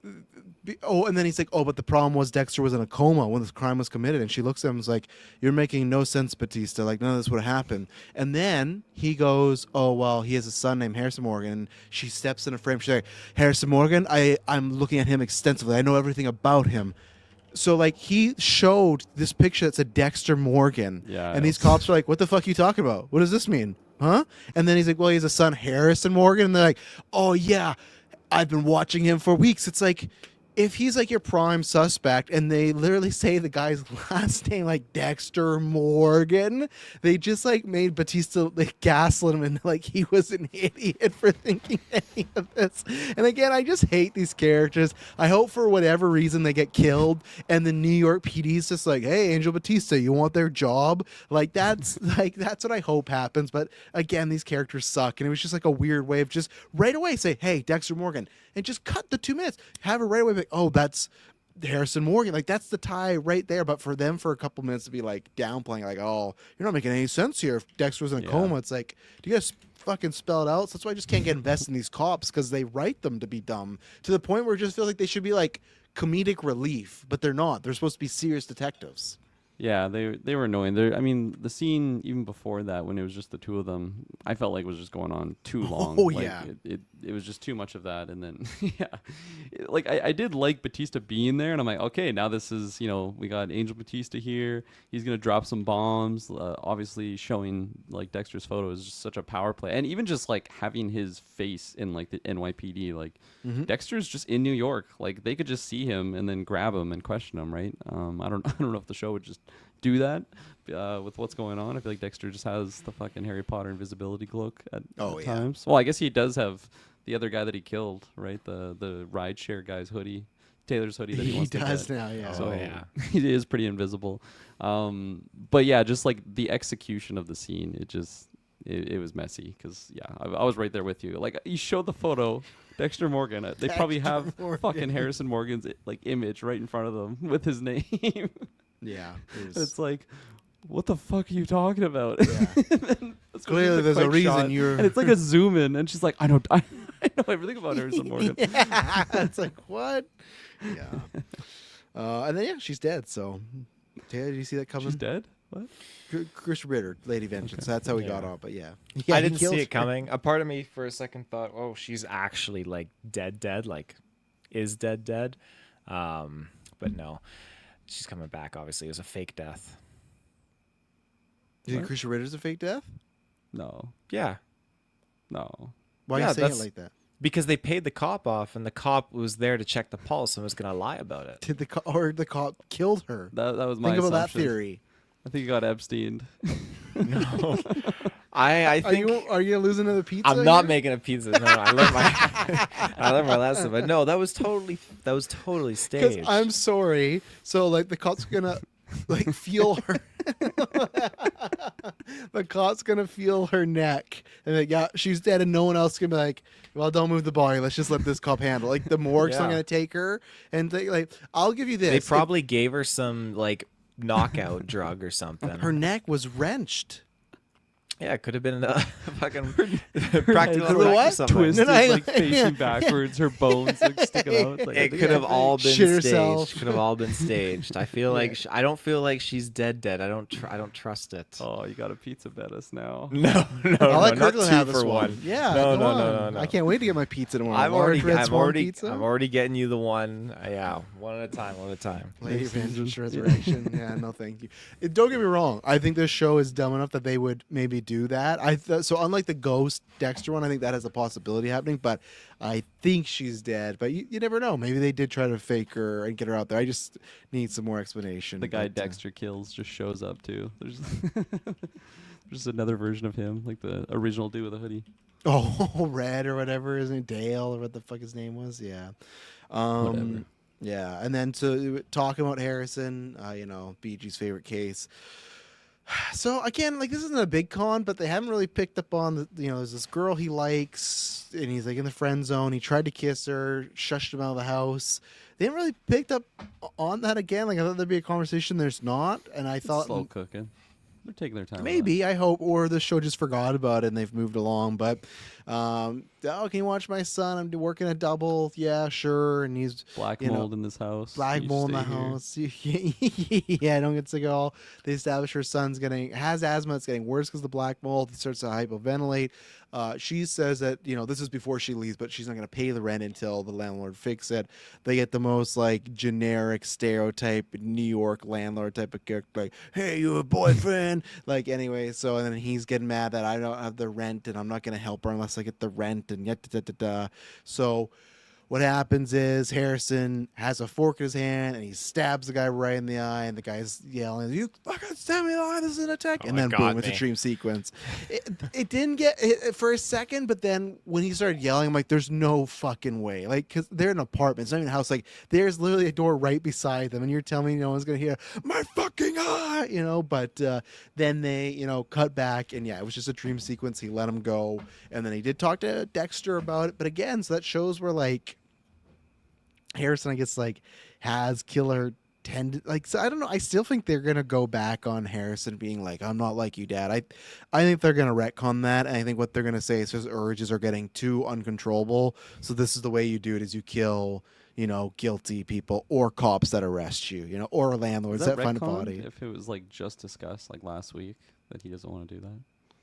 A: and then he's like, oh, but the problem was Dexter was in a coma when this crime was committed. And she looks at him and is like, you're making no sense, Batista. Like, none of this would have happened. And then he goes, oh, well, he has a son named Harrison Morgan. And she steps in a frame. She's like, Harrison Morgan, I'm looking at him extensively. I know everything about him. So, like, he showed this picture that said Dexter Morgan.
B: Yeah.
A: And these cops are like, what the fuck are you talking about? What does this mean? Huh? And then he's like, well, he has a son, Harrison Morgan. And they're like, oh, yeah, I've been watching him for weeks. It's like, if he's like your prime suspect and they literally say the guy's last name like Dexter Morgan, they just like made Batista like gaslit him and like he was an idiot for thinking any of this. And again, I just hate these characters. I hope for whatever reason they get killed and the New York PD's just like, hey, Angel Batista, you want their job? That's what I hope happens. But again, these characters suck. And it was just like a weird way of just right away say, hey, Dexter Morgan, and just cut the 2 minutes. Have it right away. Like, oh, that's Harrison Morgan. Like, that's the tie right there. But for them, for a couple minutes to be like downplaying, like, oh, you're not making any sense here. If Dexter was in a coma, it's like, do you guys fucking spell it out? So that's why I just can't get invested in these cops, because they write them to be dumb to the point where it just feels like they should be like comedic relief, but they're not. They're supposed to be serious detectives.
B: Yeah, they were annoying. I mean, the scene even before that, when it was just the two of them, I felt like it was just going on too long.
A: Oh,
B: like,
A: yeah.
B: It was just too much of that. And then, I did like Batista being there, and I'm like, okay, now this is, we got Angel Batista here. He's going to drop some bombs. Obviously, showing, like, Dexter's photo is just such a power play. And even just, like, having his face in, like, the NYPD, like, Dexter's just in New York. Like, they could just see him and then grab him and question him, right? I don't know if the show would just do that with what's going on. I feel like Dexter just has the fucking Harry Potter invisibility cloak at times. Well, I guess he does have the other guy that he killed, right? The rideshare guy's hoodie, Taylor's hoodie that he
A: He
B: wants to
A: does
B: get.
A: now, yeah.
B: So
C: Oh, yeah.
B: he is pretty invisible. But yeah, just like the execution of the scene, it was messy because I was right there with you. Like you showed the photo, Dexter Morgan. They probably
A: Dexter
B: have
A: Morgan.
B: fucking Harrison Morgan's like image right in front of them with his name.
A: Yeah.
B: It's like, what the fuck are you talking about?
A: Yeah.
B: That's
A: Clearly
B: the
A: there's a
B: quick
A: reason
B: shot,
A: you're-
B: and it's like a zoom in, and she's like, I know everything about Harrison Morgan.
A: Yeah. It's like, what? Yeah. And then, yeah, she's dead. So, Taylor, did you see that coming?
B: She's dead. What?
A: Chris Ritter, Lady Vengeance. That's how we got off. But yeah.
C: I
A: he
C: didn't
A: killed
C: see
A: her.
C: it coming. A part of me for a second thought, oh, she's actually like dead, like is dead. But no, she's coming back. Obviously, it was a fake death.
A: Do you think Chris Ritter's a fake death?
B: No,
C: Yeah,
B: no.
A: Why are
C: Yeah,
A: you saying it
C: that's-
A: like that?
C: because they paid the cop off, and the cop was there to check the pulse and was gonna lie about it.
A: Did the cop killed her?
B: That was my
A: Think about that
B: assumption.
A: theory.
B: I think he got Epstein.
C: No, I think
A: Are you gonna lose another pizza?
C: I'm not
A: here?
C: making a pizza. No, I learned my I learned my lesson. But no, that was totally
A: Because
C: staged.
A: I'm sorry. So like the cop's gonna like feel her. The cop's gonna feel her neck, and like, yeah, she's dead, and no one else can be like, well, don't move the body. Let's just let this cop handle. Like the morgue's not
C: Yeah.
A: gonna take her, and like I'll give you this.
C: They probably gave her some like knockout drug or something.
A: her neck was wrenched.
C: Yeah, it could have been a fucking
B: Her
C: practical
B: head,
C: effect or
A: what?
C: something.
B: Twisted,
A: No, no,
B: like facing backwards, her bones like sticking out. It's like,
C: It could have all been
A: Shit
C: staged.
A: herself.
C: Could have all been staged. I feel like I don't feel like she's dead. I don't trust it.
B: oh, you got a pizza bet us now.
C: No,
A: I'll let
C: not
A: Kirkland
C: two
A: have this
C: for one.
A: Yeah,
C: No,
A: go
C: no,
A: on.
C: no, no.
A: I can't wait to get my pizza tomorrow.
C: I'm
A: Large red swan pizza.
C: I'm already getting you the one. Yeah, one at a time.
A: Lady Vengeance Resurrection. Yeah, no, thank you. Don't get me wrong. I think this show is dumb enough that they would maybe do that. So unlike the Ghost Dexter one, I think that has a possibility happening. But I think she's dead. But you never know. Maybe they did try to fake her and get her out there. I just need some more explanation.
B: The guy
A: but,
B: Dexter kills just shows up too. There's there's another version of him, like the original dude with a hoodie.
A: Oh, Red or whatever, isn't it? Dale or what the fuck his name was? Yeah.
B: Whatever.
A: Yeah, and then to talking about Harrison, BG's favorite case. So again, like this isn't a big con, but they haven't really picked up on the. There's this girl he likes, and he's like in the friend zone. He tried to kiss her, shushed him out of the house. They haven't really picked up on that again. Like I thought there'd be a conversation. There's not, and I thought
B: Slow cooking. They're taking their time. with
A: maybe I hope, or the show just forgot about it and they've moved along. But can you watch my son? I'm working a double. Yeah, sure. And he's
B: that. Black
A: you know,
B: mold in this house.
A: black
B: You
A: mold in the
B: stay here.
A: house. Yeah, don't get sick at all. They establish her son's has asthma. It's getting worse because the black mold. He starts to hypoventilate. She says that this is before she leaves, but she's not going to pay the rent until the landlord fix it. They get the most like generic stereotype New York landlord type of character, like, "Hey, you have a boyfriend?" Like anyway. So and then he's getting mad that I don't have the rent and I'm not going to help her unless I get the rent and yet da da da. So what happens is Harrison has a fork in his hand and he stabs the guy right in the eye, and the guy's yelling, "You fucking stab me in the eye, this is an attack."
C: Oh,
A: and
C: it
A: then
C: got
A: boom, it's a
C: me.
A: dream sequence. It didn't get it for a second, but then when he started yelling, I'm like, there's no fucking way. Like, because they're in an apartment, it's not even a house. Like, there's literally a door right beside them, and you're telling me no one's going to hear, "My fucking eye," But then they, cut back, and yeah, it was just a dream sequence. He let him go, and then he did talk to Dexter about it. But again, so that shows where, like, Harrison, I guess, like, has killer so I don't know. I still think they're gonna go back on Harrison being like, "I'm not like you, Dad." I think they're gonna retcon that, and I think what they're gonna say is his urges are getting too uncontrollable. So this is the way you do it: is you kill, guilty people or cops that arrest you, or landlords
B: Is
A: that find a
B: retcon
A: body.
B: if it was like just discussed like last week that he doesn't want to do that?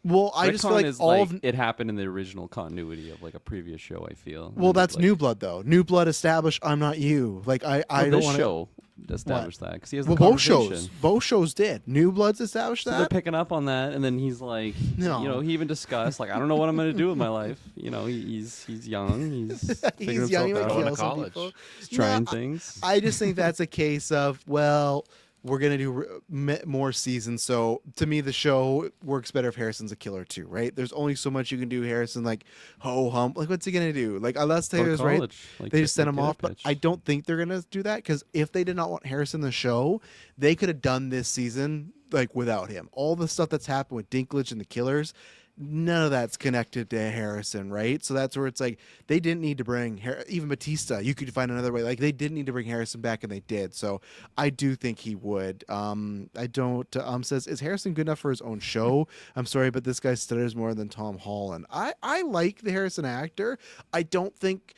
A: Well, I just feel
B: Retcon
A: like
B: is
A: all
B: like
A: of
B: it happened in the original continuity of like a previous show. I feel.
A: well,
B: And,
A: that's
B: like,
A: New Blood though. New Blood established I'm not you. Like I
B: well,
A: don't
B: this
A: want
B: show established that because he has
A: Well,
B: the
A: both
B: conversation.
A: shows did. New Bloods established
B: So they're
A: that.
B: picking up on that, and then he's like,
A: No.
B: he even discussed like, I don't know what I'm going to do with my life. He's young, he's figuring
A: He's young. He
B: himself
A: might
B: out,
C: Going to
A: kill some
C: college.
A: people.
B: he's trying
A: No,
B: things.
A: I just think that's a case of, well, we're gonna do more seasons. So to me, the show works better if Harrison's a killer too, right? There's only so much you can do. Harrison, like ho hum, like what's he gonna do? Like unless
B: Go to
A: Taylor's right,
B: college, like,
A: they just sent him
B: get it
A: off. But
B: pitched.
A: I don't think they're gonna do that because if they did not want Harrison in the show, they could have done this season like without him. All the stuff that's happened with Dinklage and the Killers. None of that's connected to Harrison, right? So that's where it's like they didn't need to bring even Batista. You could find another way. Like they didn't need to bring Harrison back, and they did. So I do think he would. I don't. Says is Harrison good enough for his own show? I'm sorry, but this guy stutters more than Tom Holland. I like the Harrison actor. I don't think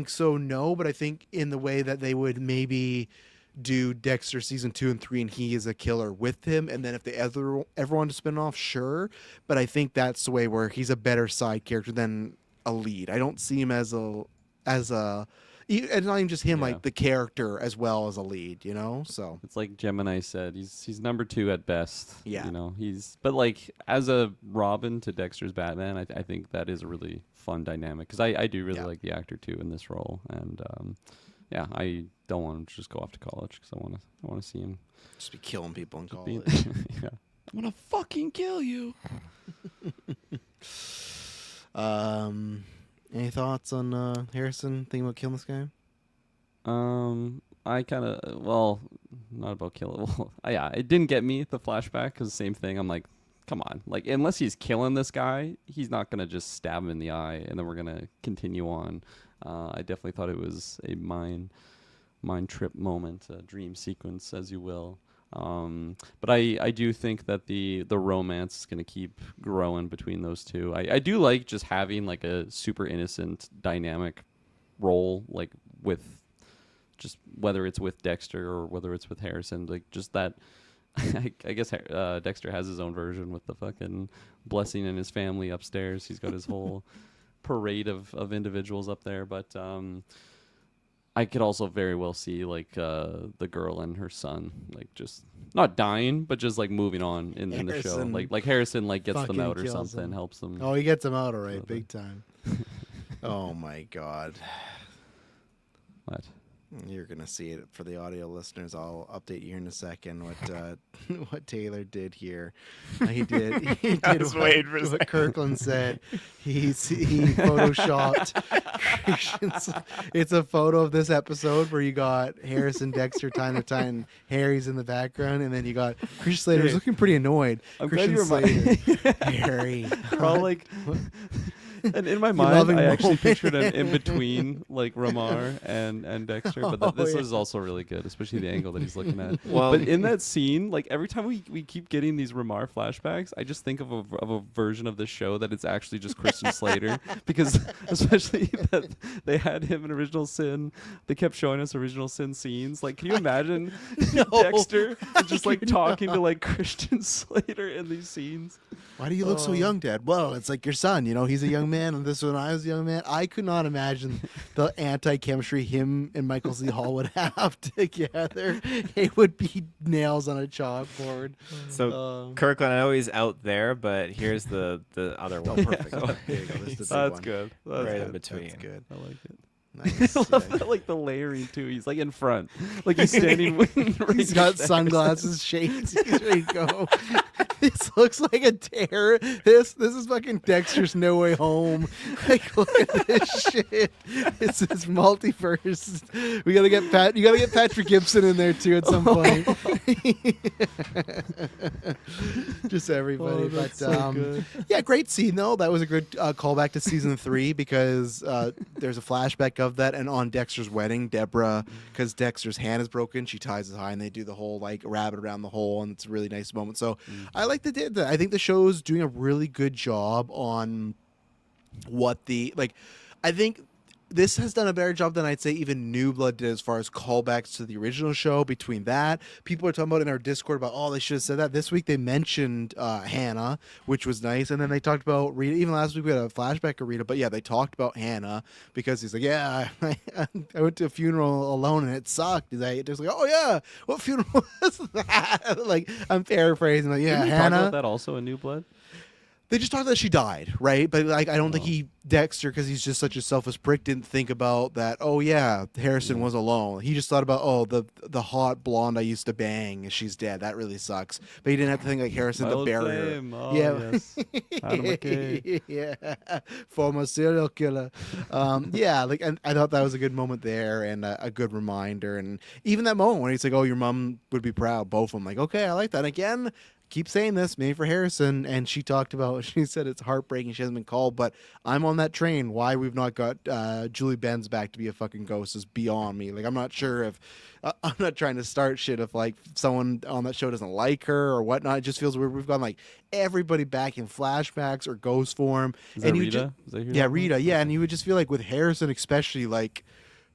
A: so. No, but I think in the way that they would maybe do Dexter season 2 and 3 and he is a killer with him, and then if they ever want to spin off, sure, but I think that's the way where he's a better side character than a lead. I don't see him as a and not even just him,
B: Yeah.
A: like the character as well as a lead, you know. So
B: It's like Gemini said. He's number 2 at best.
A: Yeah.
B: You know, but like as a Robin to Dexter's Batman, I think that is a really fun dynamic because I do really
A: Yeah.
B: like the actor too in this role, and yeah, I don't want him to just go off to college because I want to see him
A: just be killing people in
B: being.
A: college.
B: Yeah, I'm gonna fucking kill you.
A: Any thoughts on Harrison thinking about killing this guy?
B: I kind of not about killing. Well, yeah, it didn't get me the flashback because same thing. I'm like, come on, like unless he's killing this guy, he's not gonna just stab him in the eye and then we're gonna continue on. I definitely thought it was a mind trip moment, a dream sequence, as you will. But I do think that the romance is going to keep growing between those two. I do like just having like a super innocent dynamic role, like with just whether it's with Dexter or whether it's with Harrison, like just that. I guess Dexter has his own version with the fucking blessing and his family upstairs. He's got his whole parade of individuals up there, but I could also very well see like the girl and her son like just not dying but just like moving on in the show,
A: Harrison
B: like Harrison like gets them
A: fucking
B: out or
A: kills
B: something,
A: him.
B: helps them.
A: Oh, he gets him out all right,
B: Brother.
A: big time. Oh my god.
B: What?
A: You're gonna see it for the audio listeners. I'll update you here in a second. What Taylor did here. He did. He
C: I
A: did
C: was waiting for
A: what Kirkland said. He photoshopped. It's a photo of this episode where you got Harrison, Dexter, time to time. Harry's in the background, and then you got Christian Slater. Who's looking pretty annoyed.
B: I'm glad
A: Christian
B: you
A: Slater. Harry.
B: Probably like. And in my
A: loving
B: mind, I actually
A: moment.
B: pictured him in between like Ramar and Dexter, but
A: Oh,
B: this
A: yeah.
B: is also really good, especially the angle that he's looking at.
C: Well-
B: but in that scene, like every time we keep getting these Ramar flashbacks, I just think of a version of the show that it's actually just Christian Slater, because especially that they had him in Original Sin, they kept showing us Original Sin scenes. Like, can you imagine Dexter just like talking to like Christian Slater in these scenes?
A: Why do you look so young, Dad? Well, it's like your son. You know, he's a young man, and this when I was a young man, I could not imagine the anti-chemistry him and Michael C. Hall would have together. It would be nails on a chalkboard.
C: So Kirkland, I know he's out there, but here's the other
A: Oh,
C: one.
A: perfect. There you go. This is the big
B: That's
A: one.
B: good. That's
C: Right in
B: good.
C: between.
A: That's good.
B: I like it.
A: Nice.
B: I love
A: Yeah.
B: that, like the layering too. He's like in front, like he's standing. right
A: He's got
B: there.
A: sunglasses, shades. He's ready to go. This looks like a terror. This is fucking Dexter's No Way Home. Like, look at this shit. This is multiverse. We gotta get Pat. You gotta get Patrick Gibson in there too at some point. Just everybody.
B: Oh,
A: but
B: that's so good.
A: yeah, great scene though. That was a good callback to season 3 because there's a flashback of that, and on Dexter's wedding, Deborah, because Dexter's hand is broken, she ties his eye, and they do the whole like rabbit around the hole, and it's a really nice moment. So I like that. I think the show's doing a really good job on what the like. I think this has done a better job than I'd say even New Blood did as far as callbacks to the original show. Between that, people are talking about in our Discord about, oh, they should have said that. This week they mentioned Hannah, which was nice, and then they talked about Rita. Even last week we had a flashback of Rita, but yeah, they talked about Hannah because he's like, yeah, I went to a funeral alone and it sucked. There's like, oh yeah, what funeral was that? Like, I'm paraphrasing, like, yeah,
B: Didn't we talk
A: Hannah.
B: about that also in New Blood?
A: They just talked that she died, right? But like, I don't think Dexter, because he's just such a selfish prick, didn't think about that. Oh yeah, Harrison was alone. He just thought about the hot blonde I used to bang. She's dead. That really sucks. But he didn't have to think like Harrison,
B: My
A: the
B: old
A: barrier.
B: flame. Oh,
A: Yeah.
B: yes. Adam McKay.
A: Yeah, former serial killer. Yeah, like, and I thought that was a good moment there and a good reminder. And even that moment when he's like, "Oh, your mom would be proud." Both of them, like, okay, I like that. And again, keep saying this, maybe for Harrison. And she talked about, she said it's heartbreaking she hasn't been called, but I'm on that train. Why we've not got Julie Benz back to be a fucking ghost is beyond me. Like, I'm not sure if I'm not trying to start shit if like someone on that show doesn't like her or whatnot. It just feels weird. We've gone like everybody back in flashbacks or ghost form.
B: Is that
A: you
B: Rita? Is that who you're
A: yeah,
B: talking
A: Rita.
B: about?
A: Yeah,
B: Okay.
A: and you would just feel like with Harrison, especially, like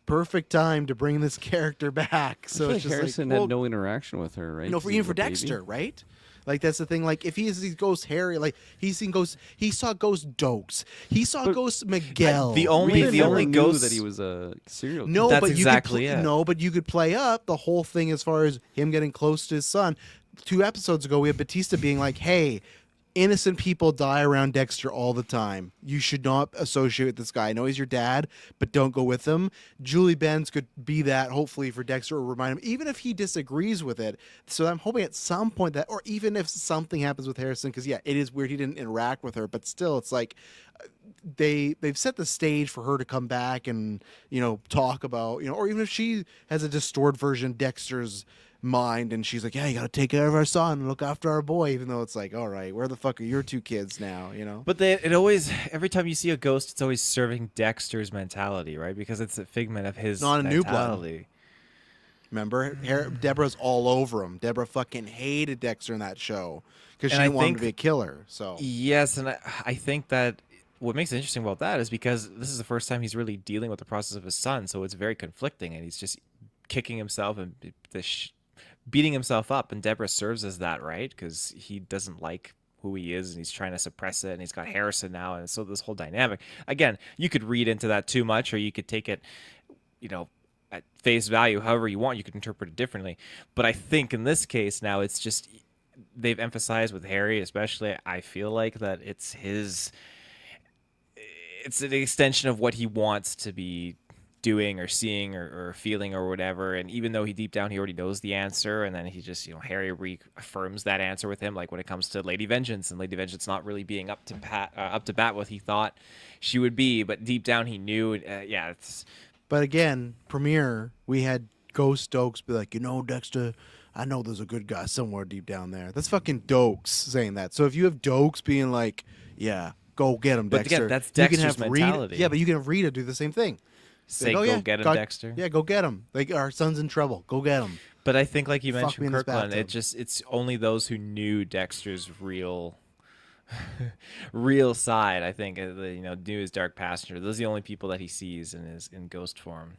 A: perfect time to bring this character back.
B: I
A: So
B: feel
A: it's
B: like
A: just
B: Harrison
A: like,
B: had no interaction with her, right?
A: no,
B: 'Cause
A: for
B: he
A: even
B: was
A: for
B: a baby?
A: Dexter, right? Like that's the thing. Like if he sees Ghost Harry, like he's seen Ghost. He saw Ghost Dokes. He saw
C: But
A: Ghost Miguel.
C: the only-
B: Rita
C: the
B: never
C: only
B: knew
C: ghost-
B: that he was a serial killer.
A: No,
C: That's
A: but
C: exactly
A: you could
C: it.
A: No, but you could play up the whole thing as far as him getting close to his son. 2 episodes ago, we had Batista being like, "Hey, innocent people die around Dexter all the time. You should not associate with this guy. I know he's your dad, but don't go with him." Julie Benz could be that, hopefully, for Dexter, or remind him, even if he disagrees with it. So I'm hoping at some point that, or even if something happens with Harrison, because yeah, it is weird he didn't interact with her, but still, it's like they've set the stage for her to come back and talk about or even if she has a distorted version of Dexter's mind and she's like, yeah, you got to take care of our son and look after our boy, even though it's like, all right, where the fuck are your 2 kids now?
C: But it always, every time you see a ghost, it's always serving Dexter's mentality, right? Because it's a figment of his
A: Not a new blood.
C: mentality.
A: Remember, Deborah's all over him. Deborah fucking hated Dexter in that show because she
C: And I
A: didn't want him to
C: think-
A: be a killer. So
C: Yes, and I think that what makes it interesting about that is because this is the first time he's really dealing with the process of his son, so it's very conflicting, and he's just kicking himself and beating himself up, and Deborah serves as that, right? Because he doesn't like who he is, and he's trying to suppress it, and he's got Harrison now, and so this whole dynamic. Again, you could read into that too much, or you could take it, at face value, however you want. You could interpret it differently. But I think in this case now, it's just they've emphasized with Harry, especially. I feel like that it's an extension of what he wants to be doing or seeing or feeling or whatever. And even though deep down he already knows the answer, and then he just Harry reaffirms that answer with him, like when it comes to Lady Vengeance, and Lady Vengeance not really being up to bat what he thought she would be, but deep down he knew.
A: But again, premiere, we had Ghost Dokes be like, Dexter, I know there's a good guy somewhere deep down there. That's fucking Dokes saying that. So if you have Dokes being like, yeah, go get him,
C: But
A: Dexter.
C: again, that's
A: you can
C: Dexter's
A: have
C: mentality.
A: Rita, yeah, but you can have Rita do the same thing.
C: Say,
A: Like,
C: go get him, Dexter.
A: Yeah, go get him. Like, our son's in trouble. Go get him.
C: But I think, like you
A: Fuck me
C: mentioned,
A: in this
C: Kirkland,
A: bathtub.
C: it's only those who knew Dexter's real side. I think knew his dark passenger. Those are the only people that he sees in ghost form.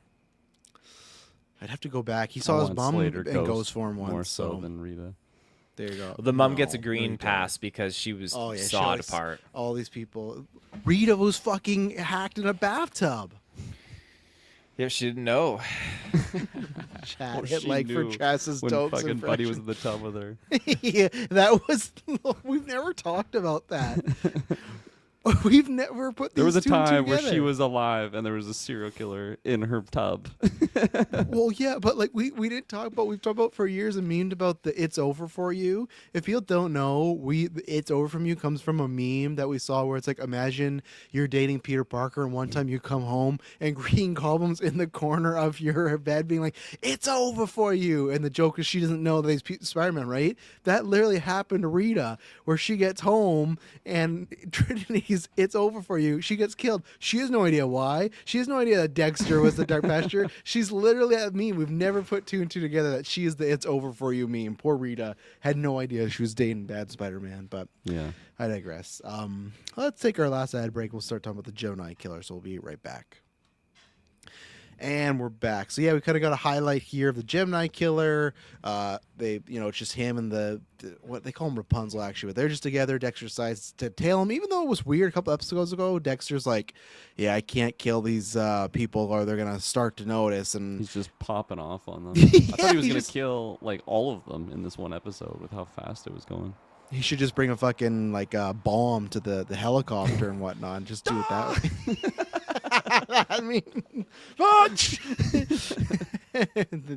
A: I'd have to go back. He
B: I
A: saw his
B: want
A: mom
B: Slater
A: in ghost form once.
B: more so
A: so
B: than Rita.
A: there you go.
C: The mom
A: No,
C: gets a
A: no,
C: green
A: you don't.
C: pass because she was
A: Oh, yeah, she
C: sawed
A: always-
C: apart.
A: All these people. Rita was fucking hacked in a bathtub.
C: Yeah, she didn't know.
A: Chat
B: Well,
A: hit
B: she
A: like for
B: knew
A: Chas's
B: when
A: Dokes
B: fucking Buddy was
A: impression.
B: in the tub with her.
A: Yeah, that was. We've never talked about that. We've never put these
B: There was a
A: two and two
B: time where she
A: together.
B: was alive and there was a serial killer in her tub.
A: Well, yeah, but like we didn't talk about. We've talked about for years and memed about the "It's Over for You." If people don't know, "It's Over from You" comes from a meme that we saw where it's like, imagine you're dating Peter Parker and one time you come home and Green Goblin's in the corner of your bed being like, "It's over for you," and the joke is she doesn't know that he's Spider-Man, right? That literally happened to Rita, where she gets home and Trinity's "It's over for you." She gets killed. She has no idea why. She has no idea that Dexter was the Dark Pasture. She's literally at meme. We've never put 2 and 2 together that she is the "It's over for you" meme. Poor Rita had no idea she was dating bad Spider-Man, but
B: Yeah.
A: I digress. Let's take our last ad break. We'll start talking about the Joe Knight killer, so we'll be right back. And we're back. So yeah, we kind of got a highlight here of the Gemini killer. It's just him and the what they call him Rapunzel actually, but they're just together. Dexter decides to tail him, even though it was weird a couple episodes ago. Dexter's like, "Yeah, I can't kill these people, or they're gonna start to notice." And
B: He's just popping off on them.
A: Yeah,
B: I thought he was
A: he
B: going
A: just-
B: to kill like all of them in this one episode with how fast it was going.
A: He should just bring a fucking like a bomb to the helicopter and whatnot, and just do it that way. I mean,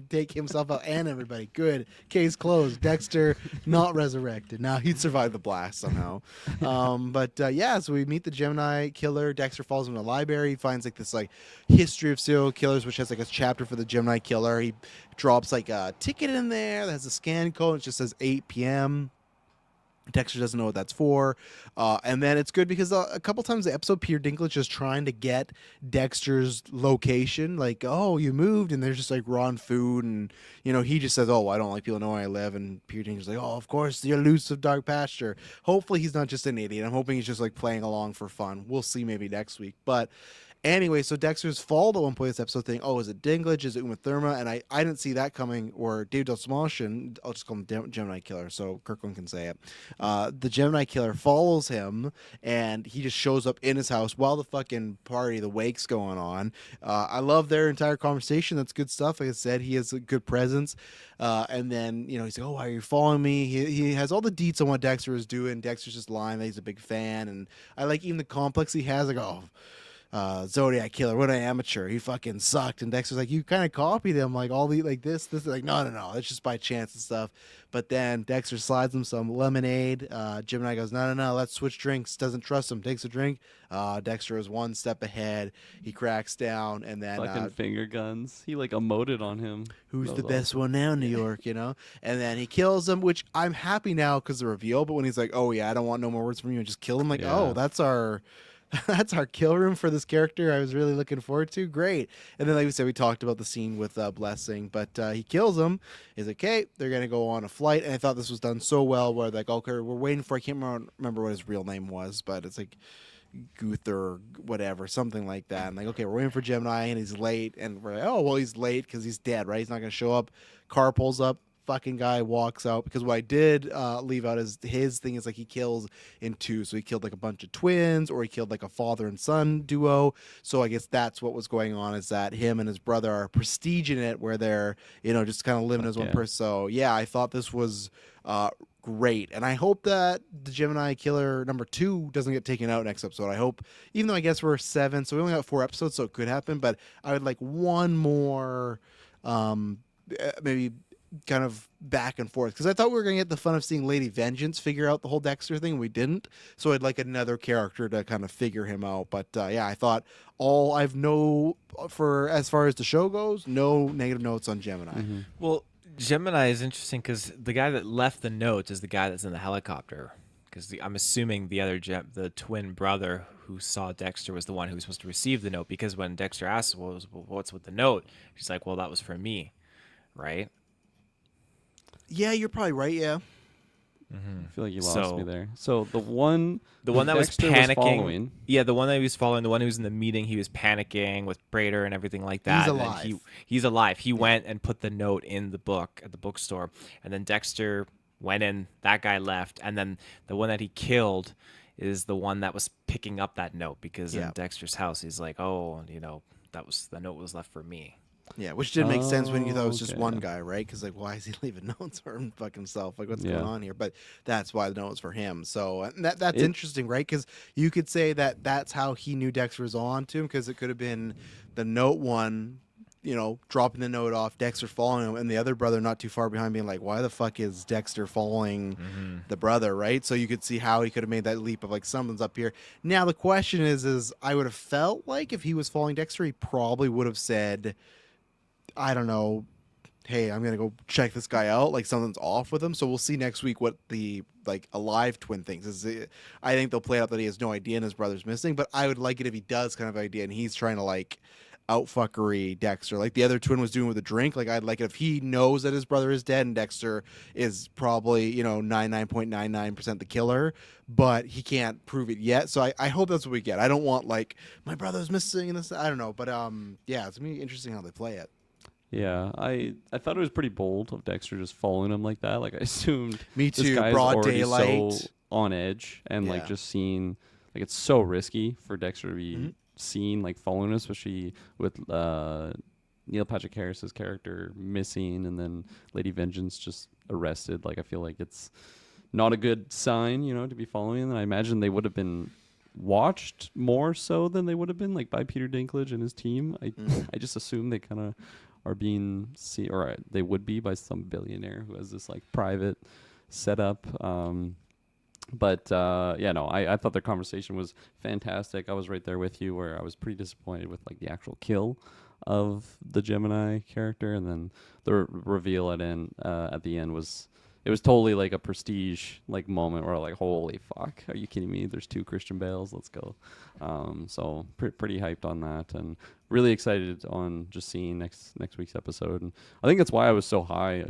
A: take himself out and everybody. Good. Case closed. Dexter not resurrected. Now he'd survive the blast somehow. Yeah, so we meet the Gemini killer. Dexter falls in a library. He finds like this like history of serial killers, which has like a chapter for the Gemini killer. He drops like a ticket in there that has a scan code. It just says 8 p.m. Dexter doesn't know what that's for. And then it's good because a couple times the episode, Peter Dinklage is trying to get Dexter's location. Like, oh, you moved, and there's just like raw food. And, you know, he just says, oh, I don't like people know where I live. And Peter Dinklage's like, oh, of course, the elusive dark pasture. Hopefully he's not just an idiot. I'm hoping he's just like playing along for fun. We'll see maybe next week. But anyway, so Dexter's followed at one point in this episode thinking, oh, is it Dinklage? Is it Uma Thurman? And I didn't see that coming, or Dave Dastmalchian. I'll just call him Gemini Killer so Kirkland can say it. The Gemini Killer follows him, and he just shows up in his house while the fucking party, the wake's going on. I love their entire conversation. That's good stuff. Like I said, he has a good presence. And then, you know, he's like, oh, why are you following me? He has all the deets on what Dexter is doing. Dexter's just lying that he's a big fan. And I like even the complex he has, like, oh, Zodiac Killer, what an amateur. He fucking sucked. And Dexter's like, you kind of copied him, like all the like this, like, no, it's just by chance and stuff. But then Dexter slides him some lemonade. Gemini goes, no, let's switch drinks. Doesn't trust him. Takes a drink. Dexter is one step ahead. He cracks down, and then
B: fucking finger guns. He like emoted on him.
A: Who's the best one now in New York, you know? And then he kills him, which I'm happy now because the reveal. But when he's like, oh yeah, I don't want no more words from you, and just kill him, like, oh, that's our kill room for this character. I was really looking forward to. Great. And then, like we said, we talked about the scene with Blessing, but he kills him. He's like, okay, they're going to go on a flight. And I thought this was done so well where like, okay, we're waiting for, I can't remember what his real name was, but it's like Guth or whatever, something like that. And like, okay, we're waiting for Gemini and he's late. And we're like, oh, well, he's late because he's dead, right? He's not going to show up. Car pulls up. Fucking guy walks out, because what I did leave out is his thing is like he kills in two. So he killed like a bunch of twins, or he killed like a father and son duo. So I guess that's what was going on, is that him and his brother are prestiging it, where they're, you know, just kind of living as one person. So yeah, I thought this was great, and I hope that the Gemini Killer number 2 doesn't get taken out next episode. I hope, even though I guess we're 7, so we only got 4 episodes, so it could happen, but I would like one more maybe kind of back and forth, because I thought we were going to get the fun of seeing Lady Vengeance figure out the whole Dexter thing. We didn't, so I'd like another character to kind of figure him out. But yeah, I thought for as far as the show goes, no negative notes on Gemini.
B: Mm-hmm.
C: Well, Gemini is interesting because the guy that left the notes is the guy that's in the helicopter. Because I'm assuming the twin brother who saw Dexter was the one who was supposed to receive the note. Because when Dexter asked, well, what's with the note? She's like, well, that was for me, right?
A: Yeah, you're probably right. Yeah.
B: I feel like you lost me there. So the one
C: that was
B: Dexter
C: panicking,
B: was following,
C: the one that he was following, the one who was in the meeting, he was panicking with Brader and everything like that.
A: He's alive.
C: He's alive. He went and put the note in the book at the bookstore, and then Dexter went in. That guy left, and then the one that he killed is the one that was picking up that note, because in Dexter's house, he's like, oh, you know, the note was left for me.
A: Yeah, which did make sense when you thought it was just one guy, right? Because like, why is he leaving notes for him fucking himself? Like, what's going on here? But that's why the note was for him. So and that's interesting, right? Because you could say that that's how he knew Dexter was on to him, because it could have been the note one, you know, dropping the note off, Dexter following him, and the other brother not too far behind being like, why the fuck is Dexter following the brother, right? So you could see how he could have made that leap of like, something's up here. Now the question is I would have felt like if he was following Dexter, he probably would have said, I don't know, hey, I'm going to go check this guy out. Like, something's off with him. So we'll see next week what the, like, alive twin thinks. I think they'll play out that he has no idea and his brother's missing. But I would like it if he does kind of idea and he's trying to, like, outfuckery Dexter. Like the other twin was doing with a drink. Like, I'd like it if he knows that his brother is dead and Dexter is probably, you know, 99.99% the killer, but he can't prove it yet. So I hope that's what we get. I don't want, like, my brother's missing and this. I don't know. But, yeah, it's going to be interesting how they play it.
B: Yeah, I thought it was pretty bold of Dexter just following him like that. Like, I assumed
A: Me too.
B: this guy's
A: Broad
B: already
A: daylight.
B: so on edge, and like just seeing, like, it's so risky for Dexter to be seen like following us, especially with Neil Patrick Harris's character missing and then Lady Vengeance just arrested. Like, I feel like it's not a good sign, to be following. And I imagine they would have been watched more so than they would have been like by Peter Dinklage and his team. I just assume they kind of are being seen, or they would be by some billionaire who has this like private setup. But I thought their conversation was fantastic. I was right there with you, where I was pretty disappointed with like the actual kill of the Gemini character, and then the reveal at the end was totally like a prestige like moment where like, holy fuck, are you kidding me? There's 2 Christian Bales, let's go. So pretty hyped on that, and really excited on just seeing next week's episode. And I think that's why I was so high.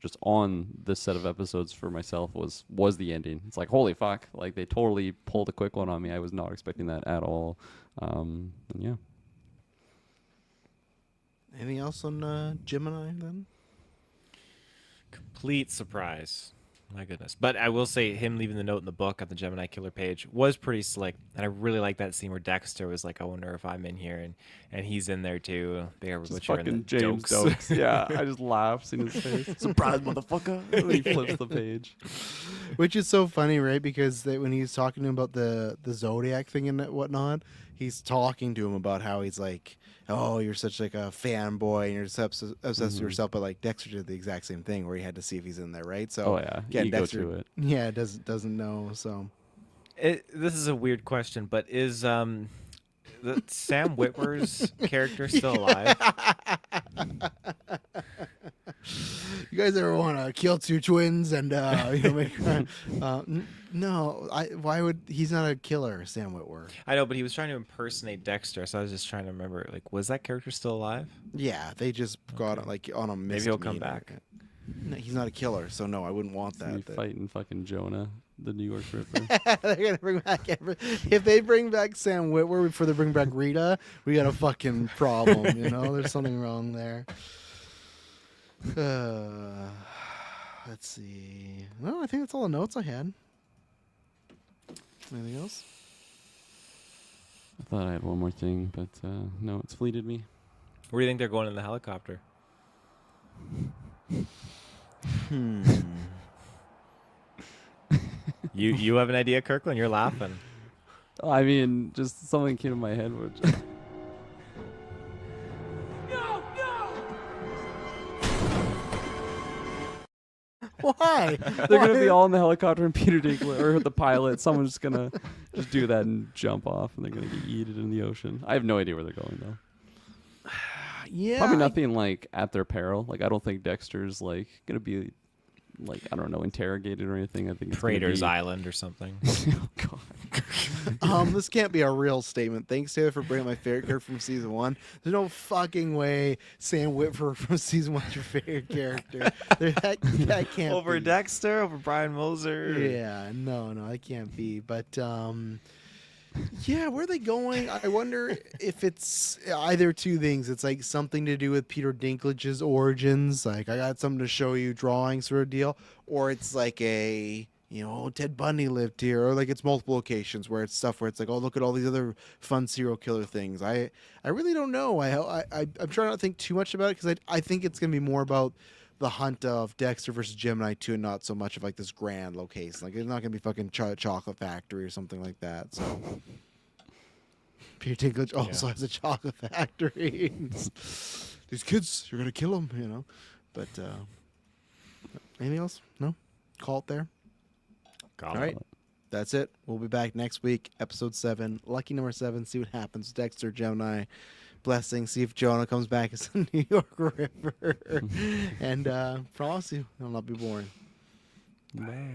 B: Just on this set of episodes for myself was the ending. It's like, holy fuck, like they totally pulled a quick one on me. I was not expecting that at all. And yeah.
A: Anything else on Gemini then?
C: Complete surprise. My goodness. But I will say him leaving the note in the book on the Gemini Killer page was pretty slick. And I really like that scene where Dexter was like, I wonder if I'm in here. And he's in there too. They are
B: Just
C: butchering
B: fucking
C: the
B: James
C: jokes.
B: Dokes. Yeah, I just laughed seeing his face. Surprise, motherfucker. And he flips the page.
A: Which is so funny, right? Because when he's talking to him about the Zodiac thing and whatnot, he's talking to him about how he's like, oh, you're such like a fanboy and you're so obsessed with yourself. But like Dexter did the exact same thing where he had to see if he's in there, right? So
B: Oh yeah,
A: again,
B: ego
A: Dexter,
B: to it.
A: yeah, doesn't know. So
C: This is a weird question, but is the Sam Witwer's character still alive?
A: you guys ever want to kill 2 twins and make no? Why would he's not a killer, Sam Witwer?
C: I know, but he was trying to impersonate Dexter, so I was just trying to remember, like, was that character still alive?
A: Yeah, they just got like on a
C: Maybe he'll come
A: misdemeanor.
C: back.
A: No, he's not a killer, so no, I wouldn't want
B: He's
A: that.
B: fighting fucking Jonah, the New York Ripper.
A: They're gonna bring back if they bring back Sam Witwer before they bring back Rita, we got a fucking problem. There's something wrong there. Let's see. No, I think that's all the notes I had. Anything else?
B: I thought I had one more thing, but no, it's fleeted me.
C: Where do you think they're going in the helicopter? You have an idea, Kirkland? You're laughing.
B: I mean, just something came to my head, which
A: Why?
B: they're gonna be all in the helicopter and Peter Dinklage or the pilot. Someone's just gonna just do that and jump off, and they're gonna get yeeted in the ocean. I have no idea where they're going though.
A: Yeah.
B: Probably nothing like at their peril. Like I don't think Dexter's like gonna be like, I don't know, interrogated or anything. I think it's
C: Prater's
B: gonna be...
C: Island or something.
B: Oh god.
A: This can't be a real statement. Thanks, Taylor, for bringing my favorite character from season 1. There's no fucking way Sam Witwer from season 1 is your favorite character. That can't
C: Over
A: be.
C: Dexter, over Brian Moser.
A: Yeah, no, it can't be. But yeah, where are they going? I wonder if it's either 2 things. It's like something to do with Peter Dinklage's origins, like I got something to show you, drawing sort of deal, or it's like a Ted Bundy lived here, or like it's multiple locations where it's stuff where it's like, oh, look at all these other fun serial killer things. I really don't know. I'm trying not to think too much about it because I think it's gonna be more about the hunt of Dexter versus Gemini 2 and not so much of like this grand location. Like it's not gonna be fucking chocolate factory or something like that. So Peter Dinklage also has a chocolate factory. These kids, you're gonna kill them, But anything else? No. Call it there. All right. That's it. We'll be back next week, episode 7, lucky number 7. See what happens. Dexter, Gemini, blessing. See if Jonah comes back as a New York Ripper. And promise you, it'll not be boring.
B: Bye.